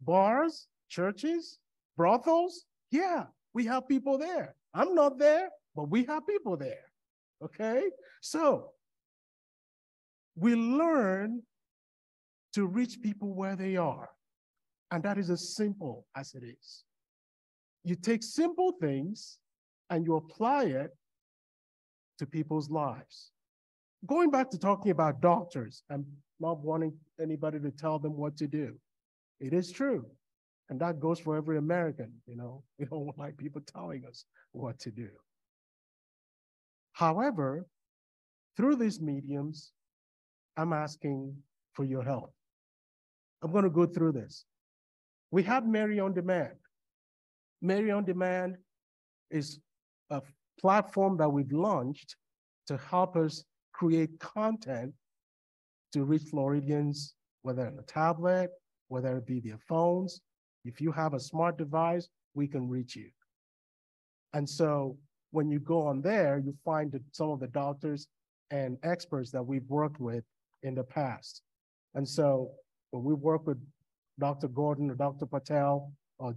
[SPEAKER 5] bars, churches, brothels, yeah, we have people there. I'm not there, but we have people there, okay? So we learn to reach people where they are. And that is as simple as it is. You take simple things and you apply it to people's lives. Going back to talking about doctors and not wanting anybody to tell them what to do. It is true. And that goes for every American, We don't like people telling us what to do. However, through these mediums, I'm asking for your help. I'm going to go through this. We have Mary on Demand. Mary on Demand is a platform that we've launched to help us create content to reach Floridians, whether on a tablet, whether it be their phones. If you have a smart device, we can reach you. And so when you go on there, you find some of the doctors and experts that we've worked with in the past. And so when we work with Dr. Gordon or Dr. Patel or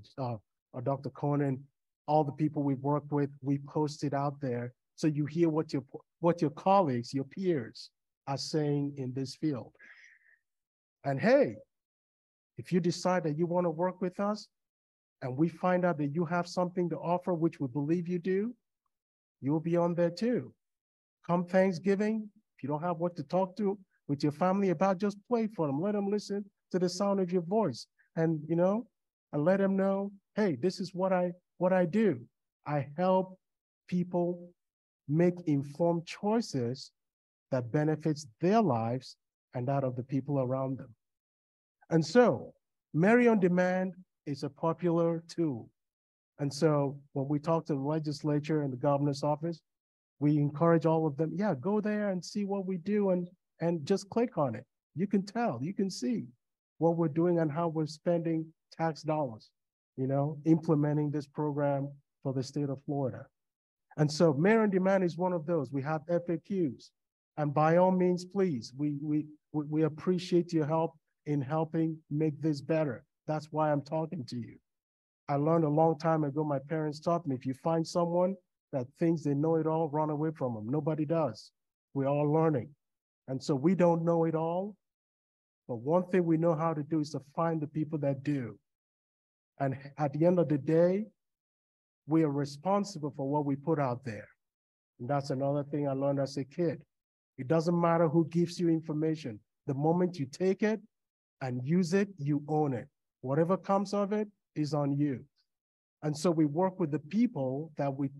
[SPEAKER 5] Dr. Conan, all the people we've worked with, we post it out there so you hear what your colleagues, your peers are saying in this field. And hey, if you decide that you want to work with us and we find out that you have something to offer, which we believe you do, you'll be on there too. Come Thanksgiving, if you don't have what to talk to with your family about, just play for them. Let them listen to the sound of your voice and, and let them know, hey, this is what I do. I help people make informed choices that benefits their lives and that of the people around them. And so Mary on Demand is a popular tool. And so when we talk to the legislature and the governor's office, we encourage all of them, yeah, go there and see what we do and just click on it. You can tell, you can see what we're doing and how we're spending tax dollars, implementing this program for the state of Florida. And so Mary on Demand is one of those. We have FAQs. And by all means, please, we appreciate your help in helping make this better. That's why I'm talking to you. I learned a long time ago, my parents taught me, if you find someone that thinks they know it all, run away from them. Nobody does. We're all learning. And so we don't know it all, but one thing we know how to do is to find the people that do. And at the end of the day, we are responsible for what we put out there. And that's another thing I learned as a kid. It doesn't matter who gives you information. The moment you take it and use it, you own it. Whatever comes of it is on you. And so we work with the people that we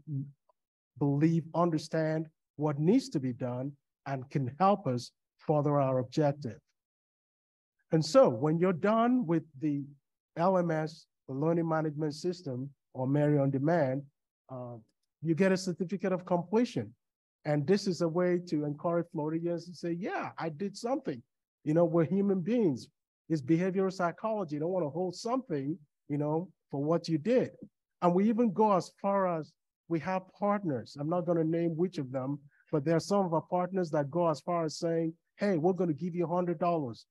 [SPEAKER 5] believe understand what needs to be done and can help us further our objective. And so when you're done with the LMS, the Learning Management System, or Mary on Demand, you get a certificate of completion. And this is a way to encourage Floridians to say, yeah, I did something. We're human beings. It's behavioral psychology. You don't want to hold something, for what you did. And we even go as far as we have partners. I'm not going to name which of them, but there are some of our partners that go as far as saying, hey, we're going to give you $100,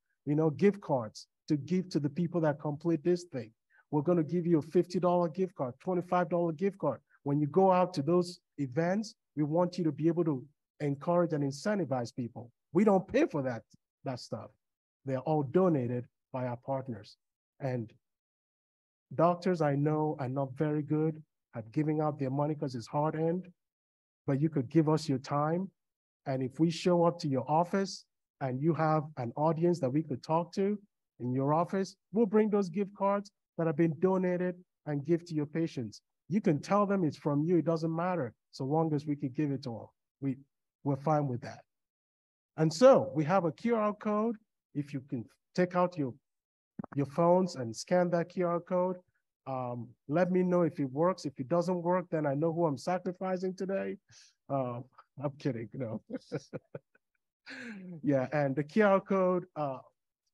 [SPEAKER 5] gift cards to give to the people that complete this thing. We're going to give you a $50 gift card, $25 gift card. When you go out to those events, we want you to be able to encourage and incentivize people. We don't pay for that stuff. They're all donated by our partners. And doctors I know are not very good at giving out their money because it's hard earned, but you could give us your time. And if we show up to your office and you have an audience that we could talk to in your office, we'll bring those gift cards that have been donated and give to your patients. You can tell them it's from you, it doesn't matter. So long as we can give it to them, we're fine with that. And so we have a QR code. If you can take out your phones and scan that QR code, let me know if it works. If it doesn't work, then I know who I'm sacrificing today. I'm kidding, no. Yeah, and the QR code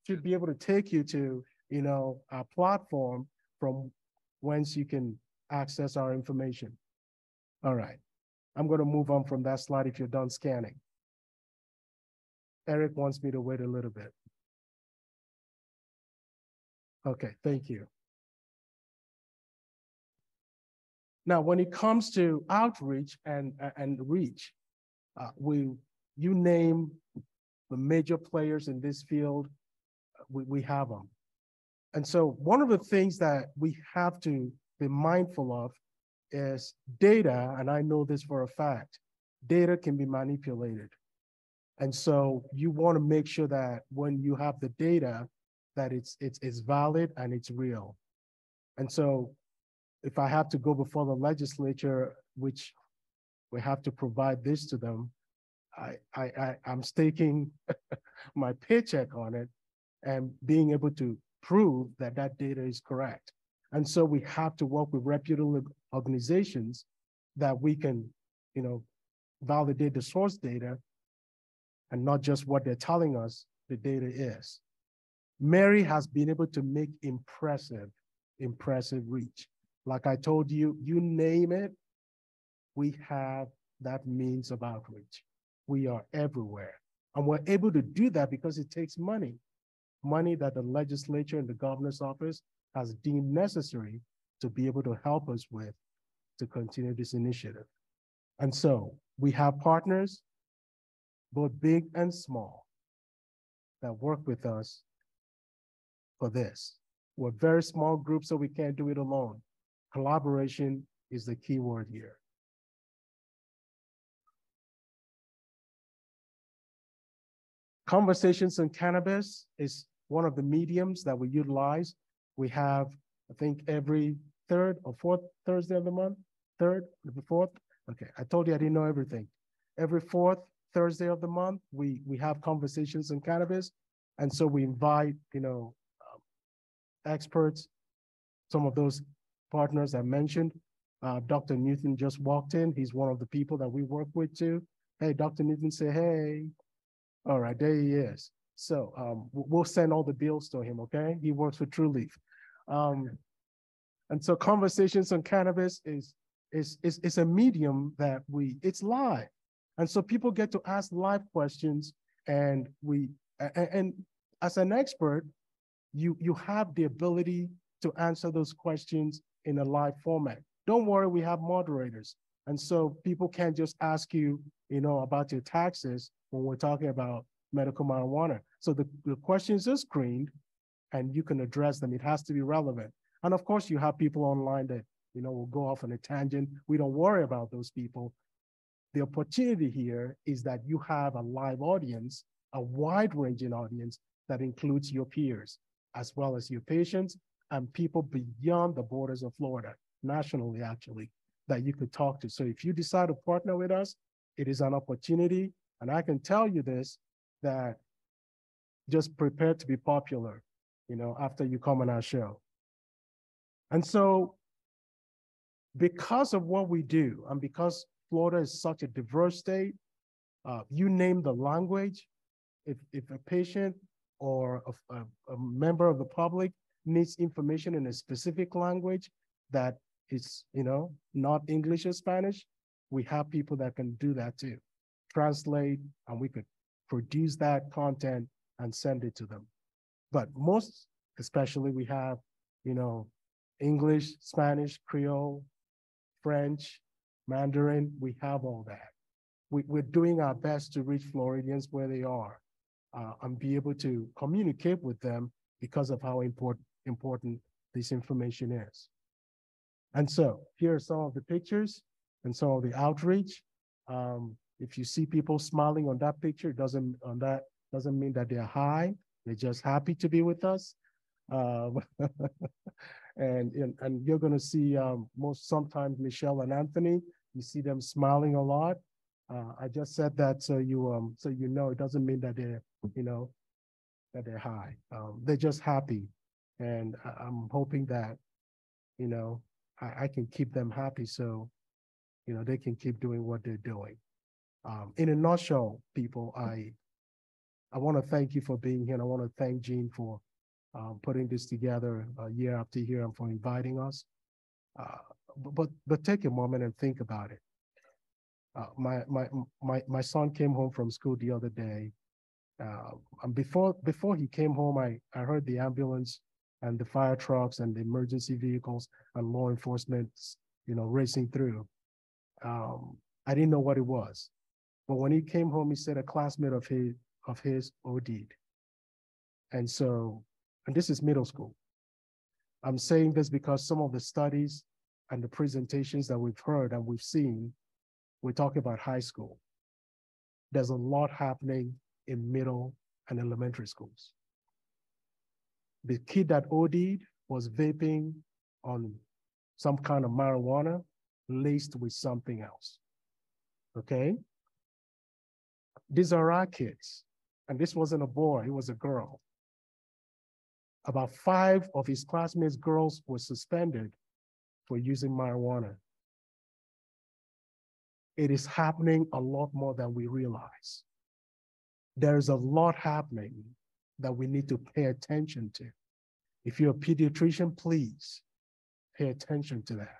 [SPEAKER 5] should be able to take you to, a platform from whence you can access our information. All right, I'm going to move on from that slide if you're done scanning. Eric wants me to wait a little bit. Okay, thank you. Now, when it comes to outreach and reach, you name the major players in this field, we have them. And so one of the things that we have to be mindful of is data, and I know this for a fact, data can be manipulated. And so you want to make sure that when you have the data, that it's valid and it's real. And so if I have to go before the legislature, which we have to provide this to them, I'm staking my paycheck on it and being able to prove that that data is correct. And so we have to work with reputable organizations that we can, validate the source data and not just what they're telling us the data is. MMERI has been able to make impressive reach. Like I told you, you name it, we have that means of outreach. We are everywhere. And we're able to do that because it takes money that the legislature and the governor's office has deemed necessary to be able to help us with to continue this initiative. And so we have partners, both big and small, that work with us for this. We're a very small group, so we can't do it alone. Collaboration is the key word here. Conversations on Cannabis is one of the mediums that we utilize. We have, I think, every third or fourth Thursday of the month, third, the fourth. Okay, I told you I didn't know everything. Every fourth Thursday of the month, we have Conversations on Cannabis. And so we invite, experts, some of those partners I mentioned. Dr. Newton just walked in. He's one of the people that we work with too. Hey, Dr. Newton, say hey. All right, there he is. So we'll send all the bills to him, okay? He works for True Leaf. And so Conversations on Cannabis is a medium that it's live. And so people get to ask live questions, and and as an expert, you have the ability to answer those questions in a live format. Don't worry, we have moderators. And so people can't just ask you, about your taxes when we're talking about medical marijuana. So the questions are screened and you can address them. It has to be relevant. And of course, you have people online that, will go off on a tangent. We don't worry about those people. The opportunity here is that you have a live audience, a wide-ranging audience that includes your peers, as well as your patients and people beyond the borders of Florida, nationally actually, that you could talk to. So if you decide to partner with us, it is an opportunity. And I can tell you this, that just prepare to be popular, after you come on our show. And so because of what we do, and because Florida is such a diverse state, you name the language, if a patient or a member of the public needs information in a specific language that is, not English or Spanish, we have people that can do that too. Translate, and we could produce that content and send it to them. But most especially we have, English, Spanish, Creole, French, Mandarin, we have all that. We're doing our best to reach Floridians where they are and be able to communicate with them because of how important this information is. And so here are some of the pictures and some of the outreach. If you see people smiling on that picture, doesn't mean that they're high. They're just happy to be with us. And you're going to see sometimes Michelle and Anthony. You see them smiling a lot. I just said that so you know, it doesn't mean that they're, you know, that they're high. They're just happy. And I'm hoping that, you know, I can keep them happy so, you know, they can keep doing what they're doing. In a nutshell, people, I want to thank you for being here, and I want to thank Jean for putting this together year after year and for inviting us. But take a moment and think about it. My son came home from school the other day. And before he came home, I heard the ambulance and the fire trucks and the emergency vehicles and law enforcement, you know, racing through. I didn't know what it was. But when he came home, he said a classmate of his OD'd. And so, and this is middle school. I'm saying this because some of the studies and the presentations that we've heard and we've seen, we're talking about high school. There's a lot happening in middle and elementary schools. The kid that OD'd was vaping on some kind of marijuana laced with something else, okay? These are our kids, and this wasn't a boy, it was a girl. About 5 of his classmates' girls were suspended for using marijuana. It is happening a lot more than we realize. There's a lot happening that we need to pay attention to. If you're a pediatrician, please pay attention to that.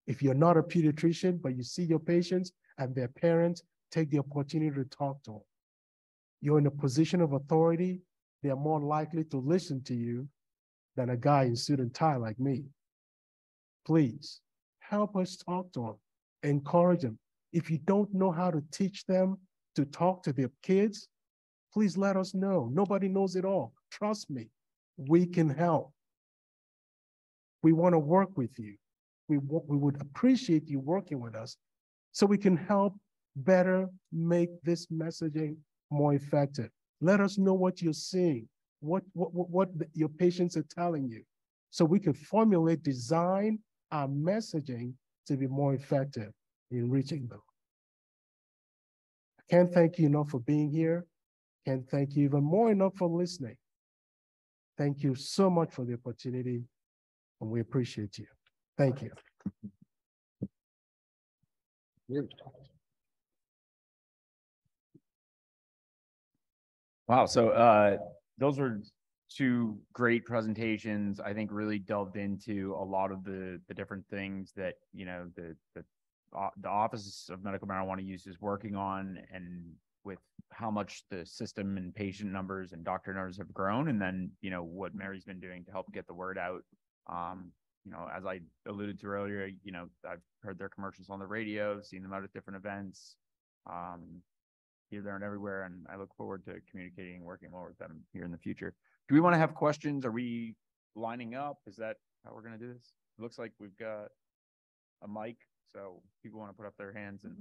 [SPEAKER 5] If you're not a pediatrician, but you see your patients and their parents, take the opportunity to talk to them. You're in a position of authority, they're more likely to listen to you than a guy in suit and tie like me. Please, help us talk to them, encourage them. If you don't know how to teach them to talk to their kids, please let us know. Nobody knows it all. Trust me, we can help. We want to work with you. We would appreciate you working with us so we can help better make this messaging more effective. Let us know what you're seeing, what your patients are telling you, so we can formulate, design our messaging to be more effective in reaching them. I can't thank you enough for being here. Can't thank you even more enough for listening. Thank you so much for the opportunity, and we appreciate you. Thank you.
[SPEAKER 2] Wow, so those were 2 great presentations. I think really delved into a lot of the different things that, you know, the Office of Medical Marijuana Use is working on, and with how much the system and patient numbers and doctor numbers have grown, and then, you know, what Mary's been doing to help get the word out. You know, as I alluded to earlier, you know, I've heard their commercials on the radio, seen them out at different events, here, there, and everywhere, and I look forward to communicating and working more with them here in the future. Do we want to have questions? Are we lining up? Is that how we're going to do this? It looks like we've got a mic, so people want to put up their hands and.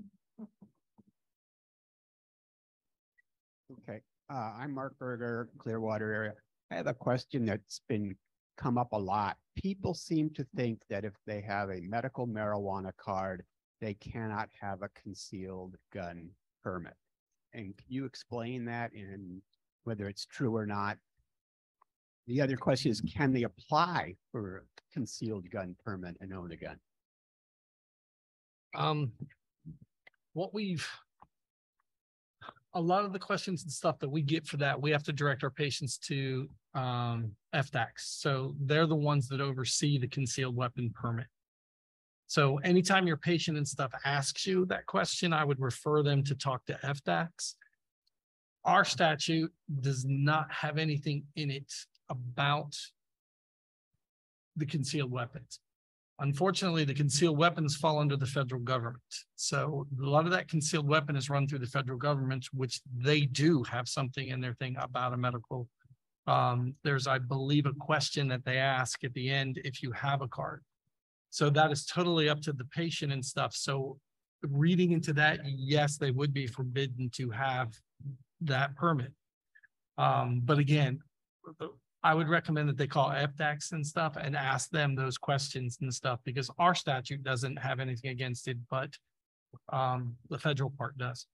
[SPEAKER 6] Okay, I'm Mark Berger, Clearwater area. I have a question that's been come up a lot. People seem to think that if they have a medical marijuana card, they cannot have a concealed gun permit. And can you explain that and whether it's true or not? The other question is, can they apply for a concealed gun permit and own a gun?
[SPEAKER 7] A lot of the questions and stuff that we get for that, we have to direct our patients to FDACs. So they're the ones that oversee the concealed weapon permit. So anytime your patient and stuff asks you that question, I would refer them to talk to FDACs. Our statute does not have anything in it about the concealed weapons. Unfortunately, the concealed weapons fall under the federal government. So a lot of that concealed weapon is run through the federal government, which they do have something in their thing about a medical. There's, I believe, a question that they ask at the end if you have a card. So that is totally up to the patient and stuff. So reading into that, yes, they would be forbidden to have that permit. But again, I would recommend that they call FDACS and stuff and ask them those questions and stuff, because our statute doesn't have anything against it, but the federal part does.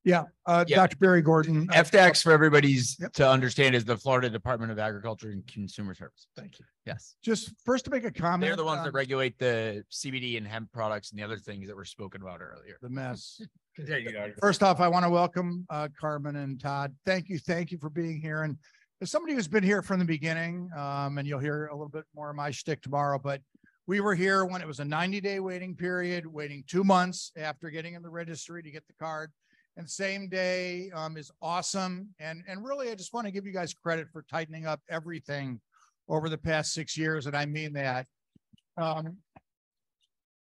[SPEAKER 8] Yeah,
[SPEAKER 4] Yeah.
[SPEAKER 8] Dr. Barry Gordon.
[SPEAKER 4] FDACS, for everybody's
[SPEAKER 8] Yep.
[SPEAKER 4] to understand, is the Florida Department of Agriculture and Consumer Services.
[SPEAKER 8] Thank you.
[SPEAKER 4] Yes.
[SPEAKER 8] Just first to make a comment.
[SPEAKER 4] They're the ones that
[SPEAKER 8] on
[SPEAKER 4] regulate the CBD and hemp products and the other things that were spoken about earlier.
[SPEAKER 8] the mess.
[SPEAKER 4] Continue.
[SPEAKER 8] First off, I want to welcome Carmen and Todd. Thank you for being here. And as somebody who's been here from the beginning, and you'll hear a little bit more of my shtick tomorrow, but we were here when it was a 90-day waiting period, waiting 2 months after getting in the registry to get the card. And same day is awesome. And really, I just want to give you guys credit for tightening up everything over the past 6 years. And I mean that.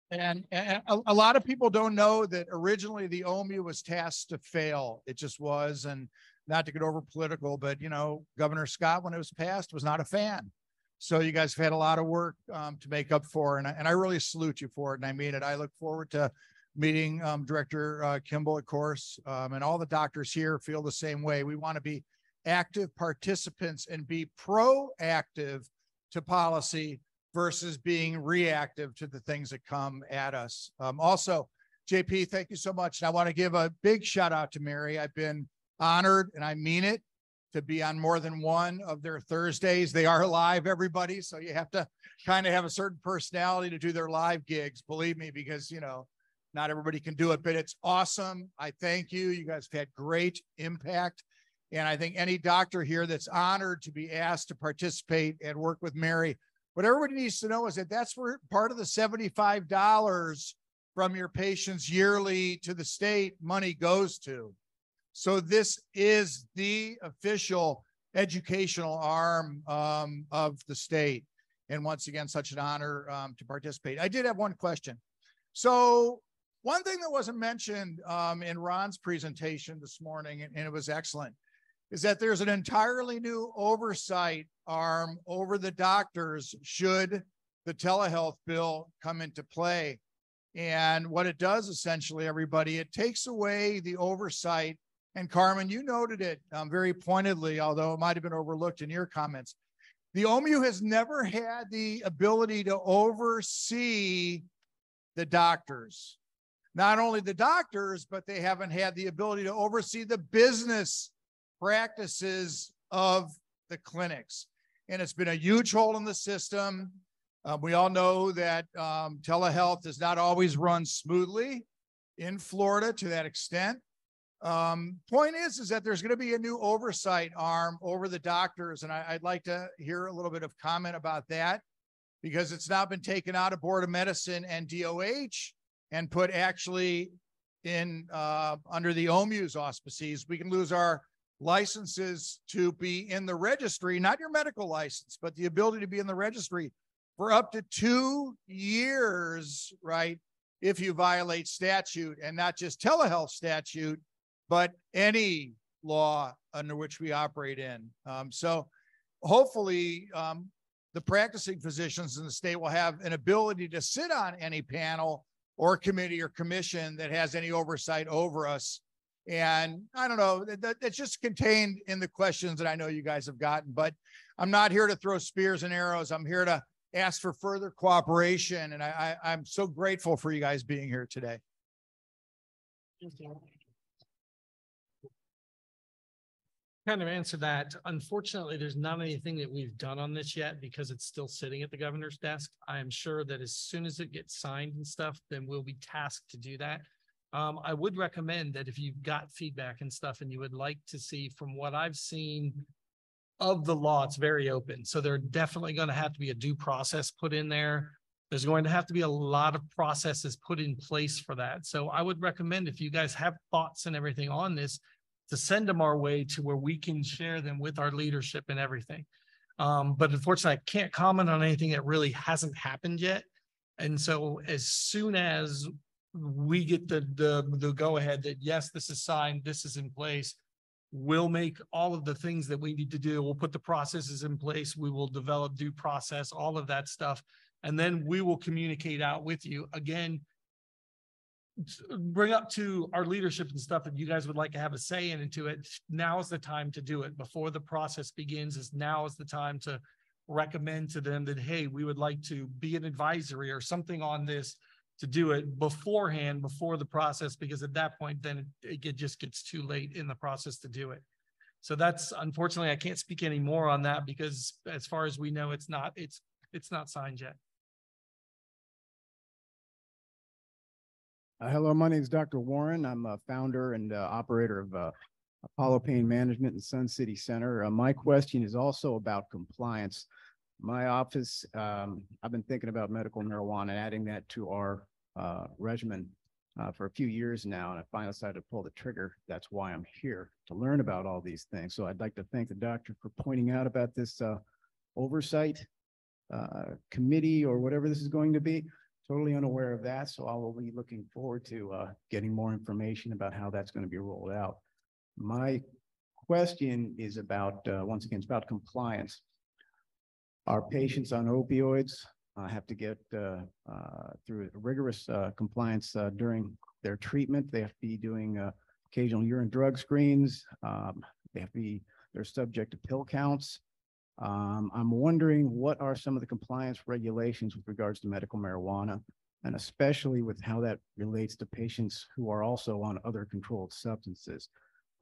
[SPEAKER 8] And a lot of people don't know that originally the OMMU was tasked to fail. It just was. And not to get over political, but you know, Governor Scott, when it was passed, was not a fan. So you guys have had a lot of work to make up for, and I really salute you for it. And I mean it. I look forward to meeting Director Kimball, of course, and all the doctors here feel the same way. We want to be active participants and be proactive to policy versus being reactive to the things that come at us. Also, JP, thank you so much. And I want to give a big shout out to MMERI. I've been honored, and I mean it, to be on more than one of their Thursdays. They are live, everybody. So you have to kind of have a certain personality to do their live gigs, believe me, because, you know, not everybody can do it, but it's awesome. I thank you. You guys have had great impact. And I think any doctor here that's honored to be asked to participate and work with MMERI, what everybody needs to know is that that's where part of the $75 from your patients yearly to the state money goes to. So this is the official educational arm of the state. And once again, such an honor to participate. I did have one question. So one thing that wasn't mentioned in Ron's presentation this morning, and it was excellent, is that there's an entirely new oversight arm over the doctors should the telehealth bill come into play. And what it does essentially, everybody, it takes away the oversight. And Carmen, you noted it very pointedly, although it might have been overlooked in your comments. The OMMU has never had the ability to oversee the doctors. Not only the doctors, but they haven't had the ability to oversee the business practices of the clinics. And it's been a huge hole in the system. We all know that telehealth does not always run smoothly in Florida to that extent. Point is that there's going to be a new oversight arm over the doctors. And I'd like to hear a little bit of comment about that, because it's now been taken out of Board of Medicine and DOH and put actually in under the OMMU's auspices. We can lose our licenses to be in the registry, not your medical license, but the ability to be in the registry for up to 2 years, right? If you violate statute, and not just telehealth statute, but any law under which we operate in. So hopefully the practicing physicians in the state will have an ability to sit on any panel or committee or commission that has any oversight over us. And I don't know, that's just contained in the questions that I know you guys have gotten, but I'm not here to throw spears and arrows. I'm here to ask for further cooperation. And I'm so grateful for you guys being here today.
[SPEAKER 7] Thank you. Kind of answer that. Unfortunately, there's not anything that we've done on this yet because it's still sitting at the governor's desk. I am sure that as soon as it gets signed and stuff, then we'll be tasked to do that. I would recommend that if you've got feedback and stuff and you would like to see, from what I've seen of the law, it's very open. So there definitely going to have to be a due process put in there. There's going to have to be a lot of processes put in place for that. So I would recommend, if you guys have thoughts and everything on this, to send them our way to where we can share them with our leadership and everything. But unfortunately, I can't comment on anything that really hasn't happened yet. And so as soon as we get the go ahead that yes, this is signed, this is in place, we'll make all of the things that we need to do. We'll put the processes in place. We will develop due process, all of that stuff. And then we will communicate out with you. Again, bring up to our leadership and stuff that you guys would like to have a say into it, now is the time to do it. Before the process begins, now is the time to recommend to them that, hey, we would like to be an advisory or something on this, to do it beforehand, before the process, because at that point, then it just gets too late in the process to do it. So that's, unfortunately, I can't speak any more on that, because as far as we know, it's not signed yet.
[SPEAKER 9] Hello, my name is Dr. Warren. I'm a founder and operator of Apollo Pain Management in Sun City Center. My question is also about compliance. My office, I've been thinking about medical marijuana, adding that to our regimen for a few years now, and I finally decided to pull the trigger. That's why I'm here, to learn about all these things. So I'd like to thank the doctor for pointing out about this oversight committee or whatever this is going to be. Totally unaware of that, so I will be looking forward to getting more information about how that's going to be rolled out. My question is about, once again, it's about compliance. Our patients on opioids have to get through rigorous compliance during their treatment. They have to be doing occasional urine drug screens. They're subject to pill counts. I'm wondering, what are some of the compliance regulations with regards to medical marijuana, and especially with how that relates to patients who are also on other controlled substances?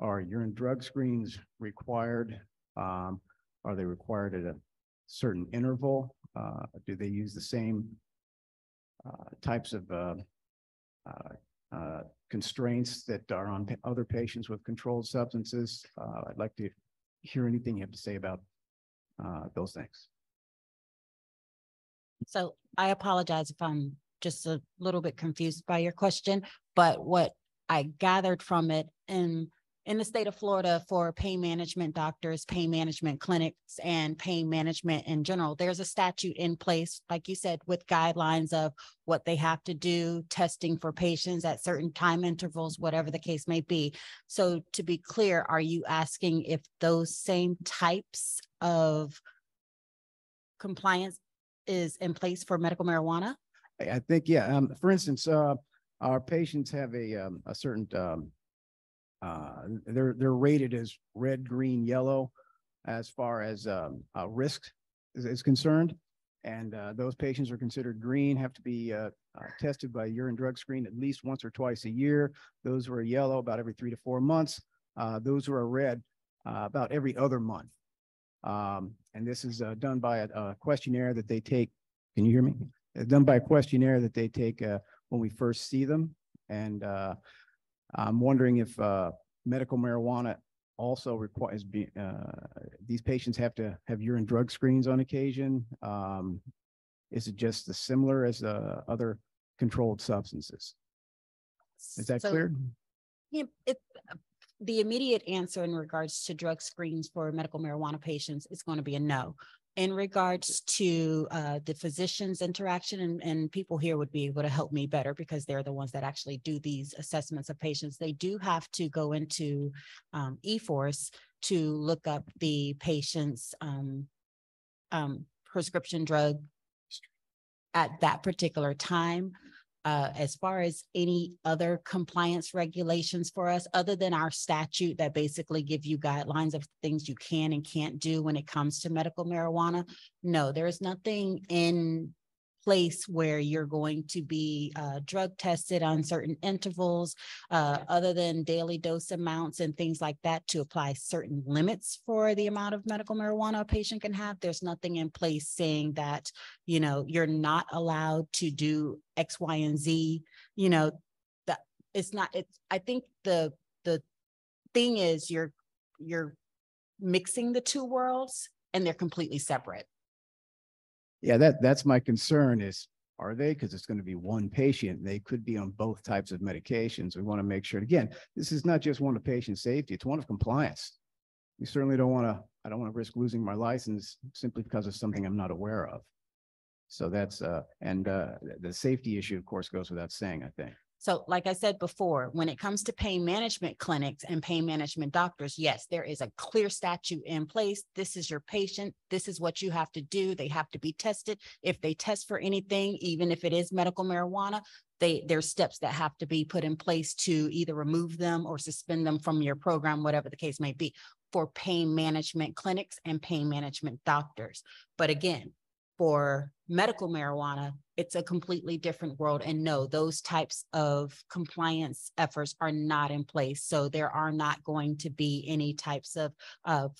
[SPEAKER 9] Are urine drug screens required? Are they required at a certain interval? Do they use the same types of constraints that are on other patients with controlled substances? I'd like to hear anything you have to say about those things.
[SPEAKER 3] So I apologize if I'm just a little bit confused by your question, but what I gathered from it, in the state of Florida, for pain management doctors, pain management clinics, and pain management in general, there's a statute in place, like you said, with guidelines of what they have to do, testing for patients at certain time intervals, whatever the case may be. So to be clear, are you asking if those same types of compliance is in place for medical marijuana?
[SPEAKER 9] I think, yeah. For instance, our patients have a certain they're rated as red, green, yellow as far as risk is concerned. And those patients are considered green, have to be tested by urine drug screen at least once or twice a year. Those who are yellow, about every 3 to 4 months. Those who are red, about every other month. And this is done by a questionnaire that they take. Can you hear me? It's done by a questionnaire that they take when we first see them. And I'm wondering if medical marijuana also requires these patients have to have urine drug screens on occasion. Is it just as similar as other controlled substances? Is that clear?
[SPEAKER 3] Yeah, the immediate answer in regards to drug screens for medical marijuana patients is going to be a no. In regards to the physician's interaction, and people here would be able to help me better because they're the ones that actually do these assessments of patients. They do have to go into eForce to look up the patient's prescription drug at that particular time. As far as any other compliance regulations for us, other than our statute that basically give you guidelines of things you can and can't do when it comes to medical marijuana, no, there is nothing in place where you're going to be drug tested on certain intervals, other than daily dose amounts and things like that to apply certain limits for the amount of medical marijuana a patient can have. There's nothing in place saying that, you know, you're not allowed to do X, Y, and Z, you know, that it's not, it's, I think the thing is you're mixing the two worlds and they're completely separate.
[SPEAKER 9] Yeah, that's my concern is, are they? Because it's going to be one patient. They could be on both types of medications. We want to make sure, again, this is not just one of patient safety, it's one of compliance. We certainly don't want to, I don't want to risk losing my license simply because of something I'm not aware of. So that's, the safety issue, of course, goes without saying, I think.
[SPEAKER 3] So like I said before, when it comes to pain management clinics and pain management doctors, yes, there is a clear statute in place. This is your patient. This is what you have to do. They have to be tested. If they test for anything, even if it is medical marijuana, there's steps that have to be put in place to either remove them or suspend them from your program, whatever the case may be, for pain management clinics and pain management doctors. But again, for medical marijuana, it's a completely different world. And no, those types of compliance efforts are not in place. So there are not going to be any types of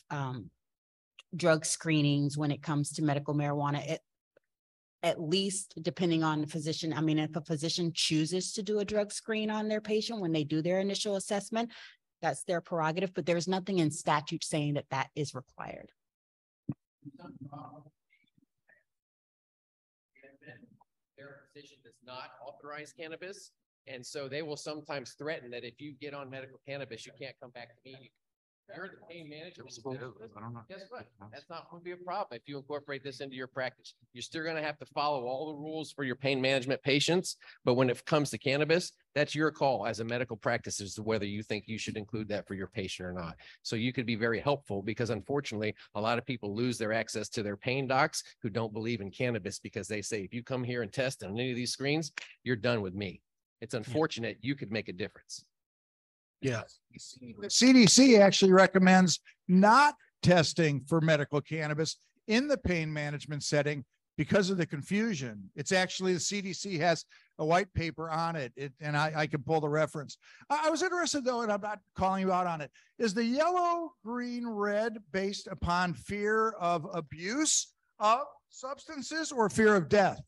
[SPEAKER 3] drug screenings when it comes to medical marijuana. At least depending on the physician. I mean, if a physician chooses to do a drug screen on their patient when they do their initial assessment, that's their prerogative, but there's nothing in statute saying that that is required.
[SPEAKER 10] Their physician does not authorize cannabis. And so they will sometimes threaten that if you get on medical cannabis, you can't come back to me. You're the pain manager. Guess what? That's not going to be a problem if you incorporate this into your practice. You're still going to have to follow all the rules for your pain management patients. But when it comes to cannabis, that's your call as a medical practice as to whether you think you should include that for your patient or not. So you could be very helpful because unfortunately, a lot of people lose their access to their pain docs who don't believe in cannabis because they say, if you come here and test on any of these screens, you're done with me. It's unfortunate. You could make a difference.
[SPEAKER 8] Yeah. The CDC actually recommends not testing for medical cannabis in the pain management setting because of the confusion. It's actually the CDC has a white paper on it, and I can pull the reference. I was interested though, and I'm not calling you out on it. Is the yellow, green, red based upon fear of abuse of substances or fear of death?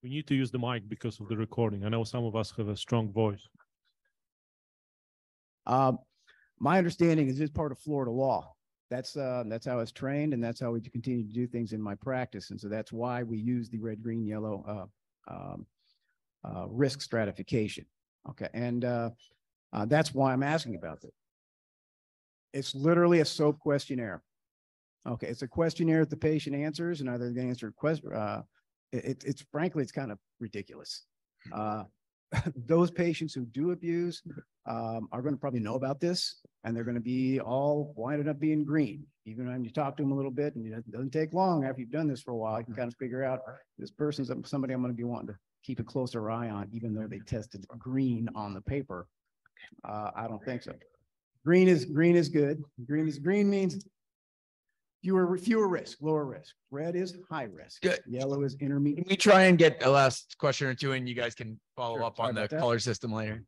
[SPEAKER 11] We need to use the mic because of the recording. I know some of us have a strong voice.
[SPEAKER 9] My understanding is it's part of Florida law. That's how it's trained, and that's how we continue to do things in my practice. And so that's why we use the red, green, yellow risk stratification. Okay, and that's why I'm asking about it. It's literally a SOAP questionnaire. Okay, it's a questionnaire that the patient answers, and either they answer it's frankly, it's kind of ridiculous. Those patients who do abuse are going to probably know about this, and they're going to be all winded up being green. Even when you talk to them a little bit, and it doesn't take long after you've done this for a while, you can kind of figure out this person's somebody I'm going to be wanting to keep a closer eye on, even though they tested green on the paper. I don't think so. Green is good. Green means fewer risk, lower risk. Red is high risk.
[SPEAKER 4] Good.
[SPEAKER 9] Yellow is intermediate.
[SPEAKER 4] Can we try and get a last question or two, and you guys can follow up on the
[SPEAKER 9] that.
[SPEAKER 4] color system later?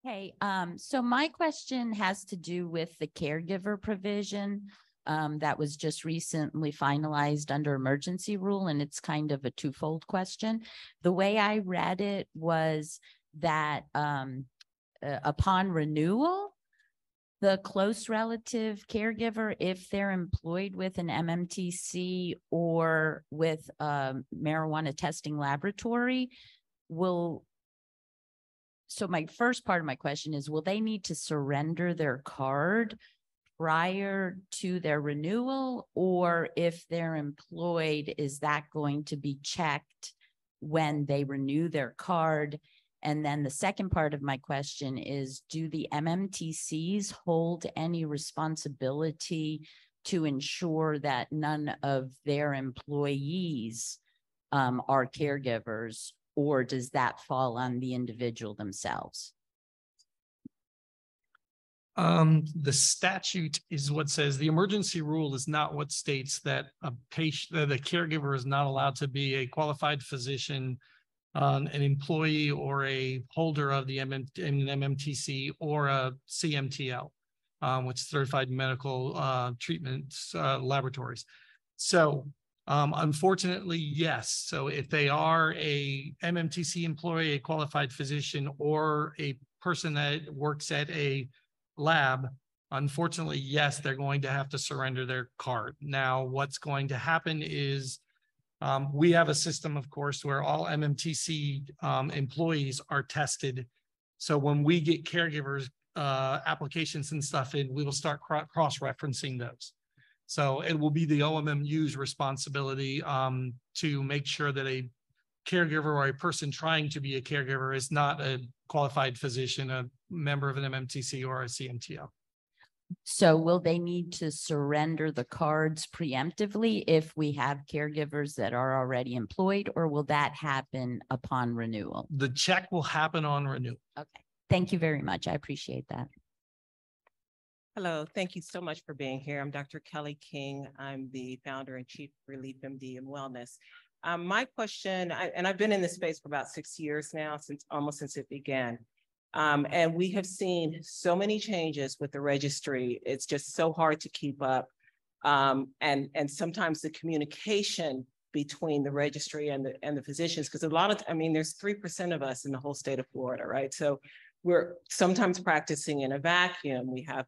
[SPEAKER 12] Hey, so my question has to do with the caregiver provision that was just recently finalized under emergency rule, and it's kind of a twofold question. The way I read it was that upon renewal, the close relative caregiver, if they're employed with an MMTC or with a marijuana testing laboratory, will. So my first part of my question is, will they need to surrender their card prior to their renewal? Or if they're employed, is that going to be checked when they renew their card? And then the second part of my question is, do the MMTCs hold any responsibility to ensure that none of their employees are caregivers, or does that fall on the individual themselves?
[SPEAKER 7] The statute is what says the emergency rule is not what states that a patient, that the caregiver is not allowed to be a qualified physician, an employee or a holder of the MMTC or a CMTL, which is Certified Medical Treatment Laboratories. So unfortunately, yes. So if they are a MMTC employee, a qualified physician, or a person that works at a lab, unfortunately, yes, they're going to have to surrender their card. Now, what's going to happen is we have a system, of course, where all MMTC employees are tested. So when we get caregivers applications and stuff in, we will start cross-referencing those. So it will be the OMMU's responsibility to make sure that a caregiver or a person trying to be a caregiver is not a qualified physician, a member of an MMTC or a CMTL.
[SPEAKER 12] So will they need to surrender the cards preemptively if we have caregivers that are already employed, or will that happen upon renewal?
[SPEAKER 7] The check will happen on renewal.
[SPEAKER 12] Okay, thank you very much. I appreciate that.
[SPEAKER 13] Hello, thank you so much for being here. I'm Dr. Kelly King. I'm the founder and chief of Relief MD and Wellness. My question, and I've been in this space for about 6 years now, almost since it began. And we have seen so many changes with the registry. It's just so hard to keep up. And sometimes the communication between the registry and the physicians, because a lot of, I mean, there's 3% of us in the whole state of Florida, right? So we're sometimes practicing in a vacuum. We have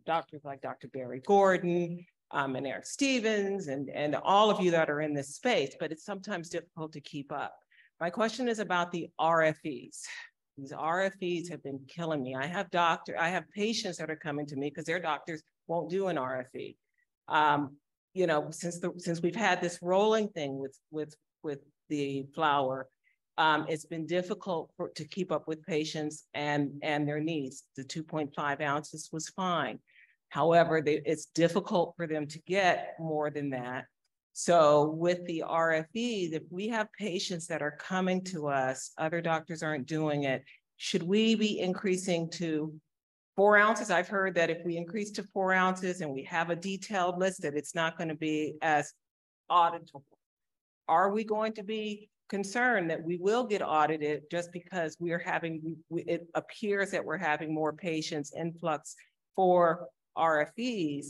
[SPEAKER 13] doctors like Dr. Barry Gordon and Eric Stevens and all of you that are in this space, but it's sometimes difficult to keep up. My question is about the RFEs. These RFEs have been killing me. I have patients that are coming to me because their doctors won't do an RFE. You know, since we've had this rolling thing with the flower, it's been difficult to keep up with patients and their needs. The 2.5 ounces was fine. However, it's difficult for them to get more than that. So with the RFEs, if we have patients that are coming to us, other doctors aren't doing it, should we be increasing to 4 ounces? I've heard that if we increase to 4 ounces and we have a detailed list, that it's not going to be as auditable. Are we going to be concerned that we will get audited just because it appears that we're having more patients influx for RFEs?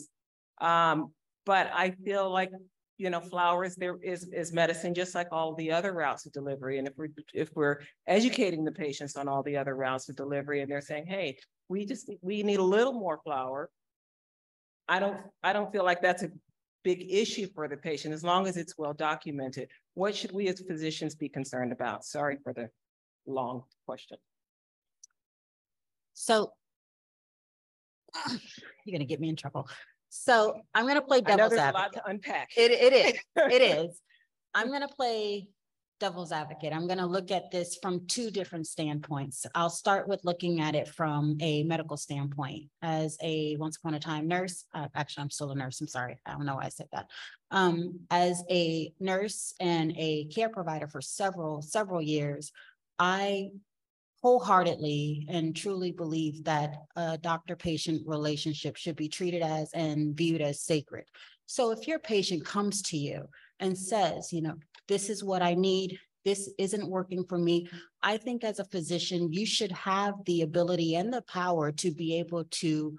[SPEAKER 13] But I feel like, you know, flowers there is medicine just like all the other routes of delivery. And if we're educating the patients on all the other routes of delivery and they're saying, hey, we need a little more flower, I don't feel like that's a big issue for the patient as long as it's well documented. What should we as physicians be concerned about? Sorry for the long question.
[SPEAKER 3] So you're gonna get me in trouble. So I'm going to play devil's advocate.
[SPEAKER 13] A lot to unpack.
[SPEAKER 3] It is. It is. I'm going to play devil's advocate. I'm going to look at this from two different standpoints. I'll start with looking at it from a medical standpoint. As a once upon a time nurse, actually, I'm still a nurse. I'm sorry. I don't know why I said that. As a nurse and a care provider for several years, I wholeheartedly and truly believe that a doctor-patient relationship should be treated as and viewed as sacred. So if your patient comes to you and says, you know, this is what I need, this isn't working for me, I think as a physician, you should have the ability and the power to be able to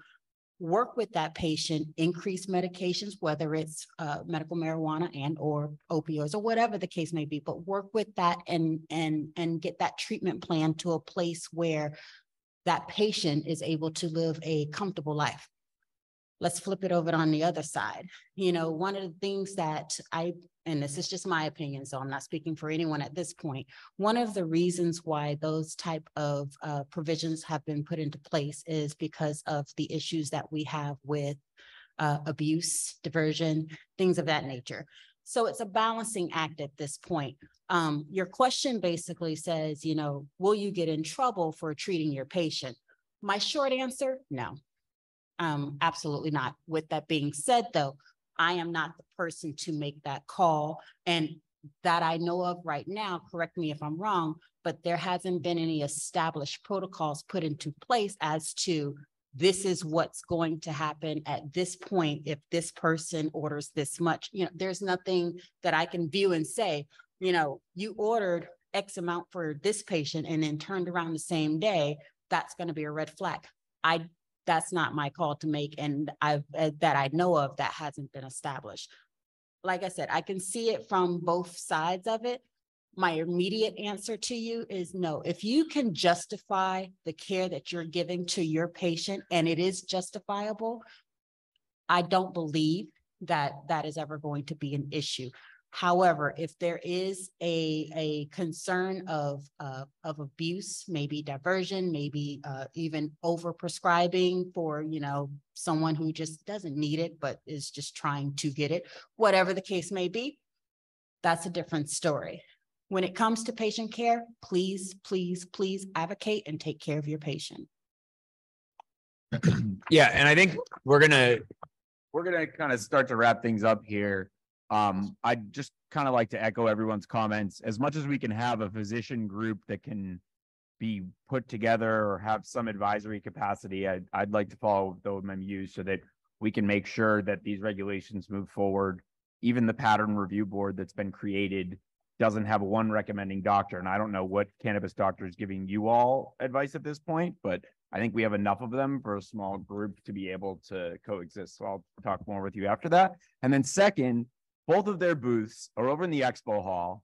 [SPEAKER 3] work with that patient, increase medications, whether it's medical marijuana and or opioids or whatever the case may be, but work with that and get that treatment plan to a place where that patient is able to live a comfortable life. Let's flip it over on the other side. You know, one of the things that and this is just my opinion, so I'm not speaking for anyone at this point. One of the reasons why those type of provisions have been put into place is because of the issues that we have with abuse, diversion, things of that nature. So it's a balancing act at this point. Your question basically says, you know, will you get in trouble for treating your patient? My short answer, no. Absolutely not. With that being said, though, I am not the person to make that call, and that I know of right now, correct me if I'm wrong, but there hasn't been any established protocols put into place as to this is what's going to happen at this point if this person orders this much. You know, there's nothing that I can view and say, you know, you ordered X amount for this patient and then turned around the same day, that's going to be a red flag. That's not my call to make, and that I know of, that hasn't been established. Like I said, I can see it from both sides of it. My immediate answer to you is no. If you can justify the care that you're giving to your patient and it is justifiable, I don't believe that that is ever going to be an issue. However, if there is a concern of abuse, maybe diversion, maybe even overprescribing for, you know, someone who just doesn't need it, but is just trying to get it, whatever the case may be, that's a different story. When it comes to patient care, please, please, please advocate and take care of your patient.
[SPEAKER 4] Yeah, and I think we're gonna kind of start to wrap things up here. I'd just kind of like to echo everyone's comments. As much as we can have a physician group that can be put together or have some advisory capacity, I'd like to follow the OMMU so that we can make sure that these regulations move forward. Even the pattern review board that's been created doesn't have one recommending doctor. And I don't know what cannabis doctor is giving you all advice at this point, but I think we have enough of them for a small group to be able to coexist. So I'll talk more with you after that. And then second, both of their booths are over in the expo hall.